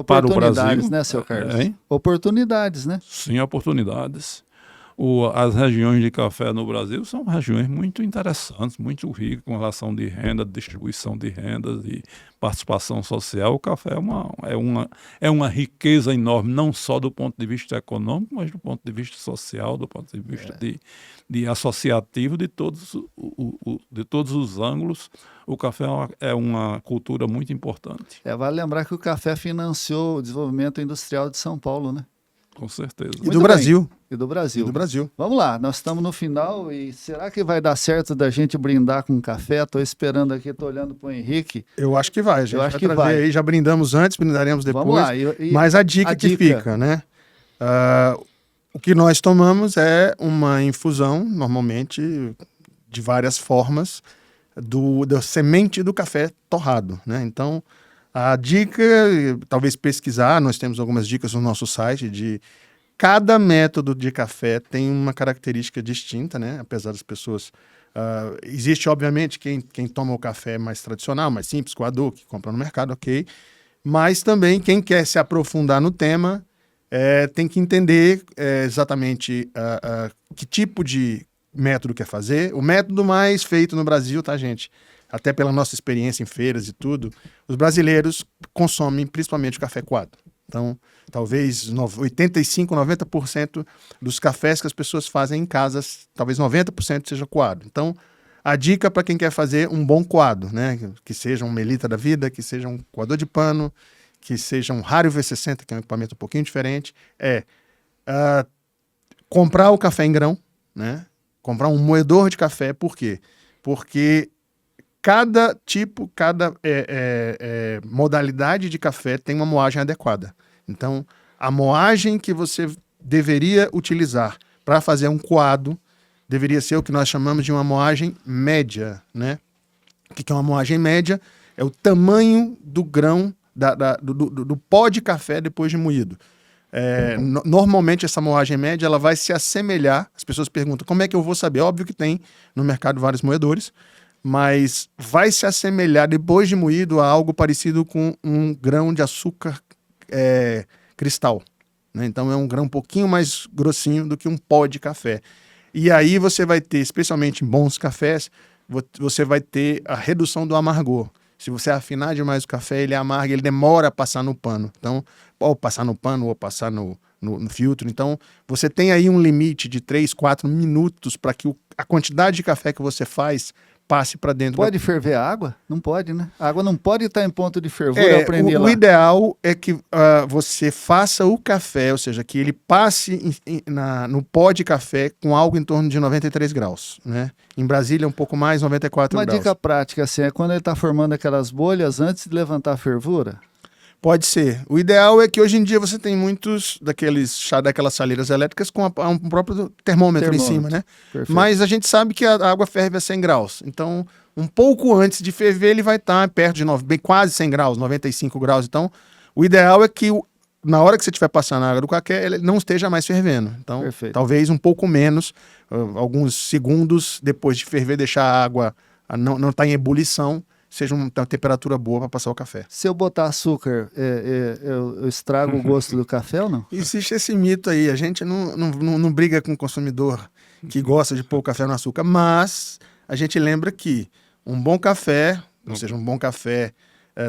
para o Brasil. Oportunidades, né, seu Carlos? Oportunidades, né? Sim, oportunidades. As regiões de café no Brasil são regiões muito interessantes, muito ricas com relação de renda, distribuição de rendas e participação social. O café é uma riqueza enorme, não só do ponto de vista econômico, mas do ponto de vista social, do ponto de vista de associativo, de todos os ângulos. O café é uma cultura muito importante. Vale lembrar que o café financiou o desenvolvimento industrial de São Paulo, né? Com certeza. E do Brasil. E do Brasil. E do Brasil. Vamos lá, nós estamos no final e será que vai dar certo da gente brindar com café? Estou esperando aqui, estou olhando para o Henrique. Eu acho que vai, a gente vai trazer aí, já brindamos antes, brindaremos depois. Vamos lá. Mas a dica que fica, né? O que nós tomamos é uma infusão, normalmente, de várias formas, da semente do café torrado, né? Então, a dica, talvez pesquisar, nós temos algumas dicas no nosso site de cada método de café tem uma característica distinta, né? Apesar das pessoas... existe, obviamente, quem toma o café mais tradicional, mais simples, coador, que compra no mercado, ok. Mas também quem quer se aprofundar no tema tem que entender exatamente que tipo de método quer fazer. O método mais feito no Brasil, tá, gente? Até pela nossa experiência em feiras e tudo, os brasileiros consomem principalmente o café coado. Então, talvez 85%, 90% dos cafés que as pessoas fazem em casa, talvez 90% seja coado. Então, a dica para quem quer fazer um bom coado, né? Que seja um Melita da vida, que seja um coador de pano, que seja um Rario V60, que é um equipamento um pouquinho diferente, comprar o café em grão, né? Comprar um moedor de café. Por quê? Porque cada modalidade de café tem uma moagem adequada. Então, a moagem que você deveria utilizar para fazer um coado deveria ser o que nós chamamos de uma moagem média, né? O que é uma moagem média? É o tamanho do grão, do pó de café depois de moído. Normalmente essa moagem média ela vai se assemelhar. As pessoas perguntam, como é que eu vou saber? Óbvio que tem no mercado vários moedores, mas vai se assemelhar depois de moído a algo parecido com um grão de açúcar cristal, né? Então é um grão um pouquinho mais grossinho do que um pó de café. E aí você vai ter, especialmente em bons cafés, você vai ter a redução do amargor. Se você afinar demais o café, ele amarga, ele demora a passar no pano. Então, ou passar no pano, ou passar no filtro. Então, você tem aí um limite de 3, 4 minutos para que a quantidade de café que você faz passe para dentro. Pode ferver a água? Não pode, né? A água não pode estar em ponto de fervura. Eu aprendi lá. O ideal é que você faça o café, ou seja, que ele passe no pó de café com algo em torno de 93 graus, né? Em Brasília, um pouco mais, 94 graus. Uma dica prática, assim, é quando ele está formando aquelas bolhas antes de levantar a fervura? Pode ser. O ideal é que hoje em dia você tem muitos daquelas chaleiras elétricas com um próprio termômetro em cima, né? Perfeito. Mas a gente sabe que a água ferve a 100 graus. Então, um pouco antes de ferver, ele vai estar perto de quase 100 graus, 95 graus. Então, o ideal é que na hora que você estiver passando a água do café, ele não esteja mais fervendo. Então, perfeito. Talvez um pouco menos, alguns segundos depois de ferver, deixar a água não estar em ebulição, seja uma temperatura boa para passar o café. Se eu botar açúcar, eu estrago o gosto do café ou não? Existe esse mito aí, a gente não briga com o consumidor que gosta de pôr o café no açúcar, mas a gente lembra que um bom café, ou seja, um bom café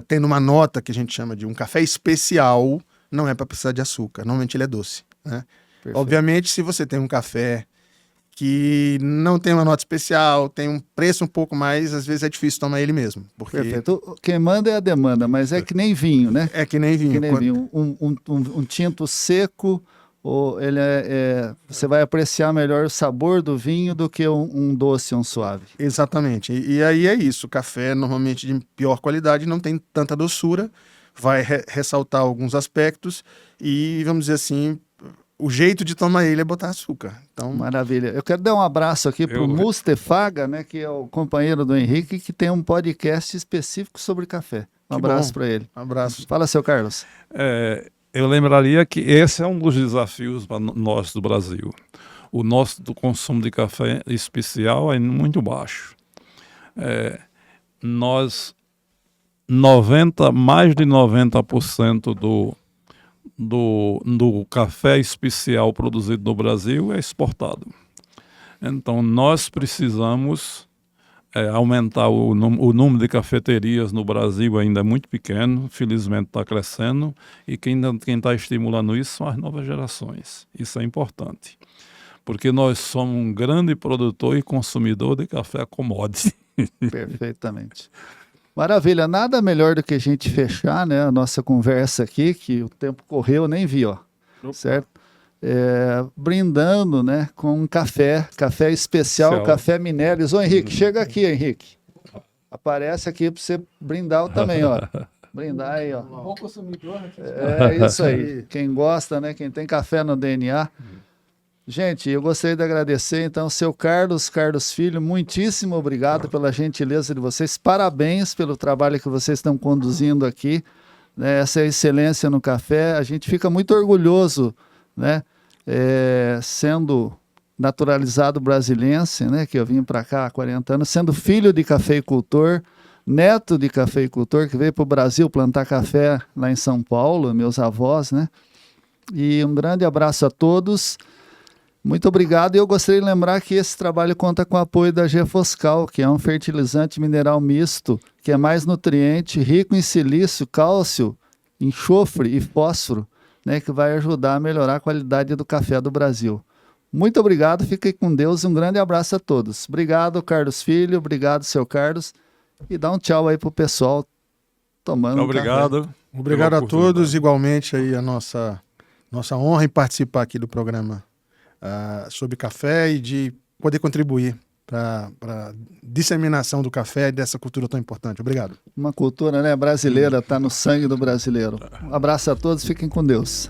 tendo uma nota que a gente chama de um café especial, não é para precisar de açúcar, normalmente ele é doce, né? Obviamente, se você tem um café que não tem uma nota especial, tem um preço um pouco mais, às vezes é difícil tomar ele mesmo. Porque... Perfeito. Quem manda é a demanda, mas é que nem vinho, né? É que nem vinho. Que nem vinho. Um tinto seco, você vai apreciar melhor o sabor do vinho do que um doce, um suave. Exatamente. E aí é isso. O café, normalmente de pior qualidade, não tem tanta doçura, vai ressaltar alguns aspectos e, vamos dizer assim, o jeito de tomar ele é botar açúcar. Então... Maravilha. Eu quero dar um abraço aqui para o Mustefaga, né, que é o companheiro do Henrique, que tem um podcast específico sobre café. Um abraço para ele. Um abraço. Fala, seu Carlos. Eu lembraria que esse é um dos desafios para nós do Brasil. O nosso consumo de café especial é muito baixo. Mais de 90% do café especial produzido no Brasil é exportado. Então, nós precisamos aumentar o número de cafeterias no Brasil, ainda é muito pequeno, felizmente está crescendo, e quem está estimulando isso são as novas gerações. Isso é importante, porque nós somos um grande produtor e consumidor de café commodity. Perfeitamente. Maravilha, nada melhor do que a gente fechar, né, a nossa conversa aqui, que o tempo correu, nem vi, ó. Certo? Brindando, né, com um café especial, Café Minelis. Ô, Henrique, chega aqui, Henrique. Aparece aqui para você brindar também, ó. Brindar aí, ó. Bom consumidor. É isso aí. Quem gosta, né, quem tem café no DNA. Gente, eu gostaria de agradecer, então, seu Carlos Filho, muitíssimo obrigado pela gentileza de vocês, parabéns pelo trabalho que vocês estão conduzindo aqui, né? Essa excelência no café, a gente fica muito orgulhoso, né? Sendo naturalizado brasilense, né? Que eu vim para cá há 40 anos, sendo filho de cafeicultor, neto de cafeicultor, que veio para o Brasil plantar café lá em São Paulo, meus avós, né? E um grande abraço a todos. Muito obrigado, e eu gostaria de lembrar que esse trabalho conta com o apoio da Gefoscal, que é um fertilizante mineral misto, que é mais nutriente, rico em silício, cálcio, enxofre e fósforo, né, que vai ajudar a melhorar a qualidade do café do Brasil. Muito obrigado, fiquem com Deus e um grande abraço a todos. Obrigado, Carlos Filho, obrigado, seu Carlos. E dá um tchau aí pro pessoal tomando Obrigado. um café. Obrigado pela a todos, oportunidade. igualmente aí a nossa honra em participar aqui do programa sobre café e de poder contribuir para a disseminação do café e dessa cultura tão importante. Obrigado. Uma cultura, né, brasileira, tá no sangue do brasileiro. Um abraço a todos, fiquem com Deus.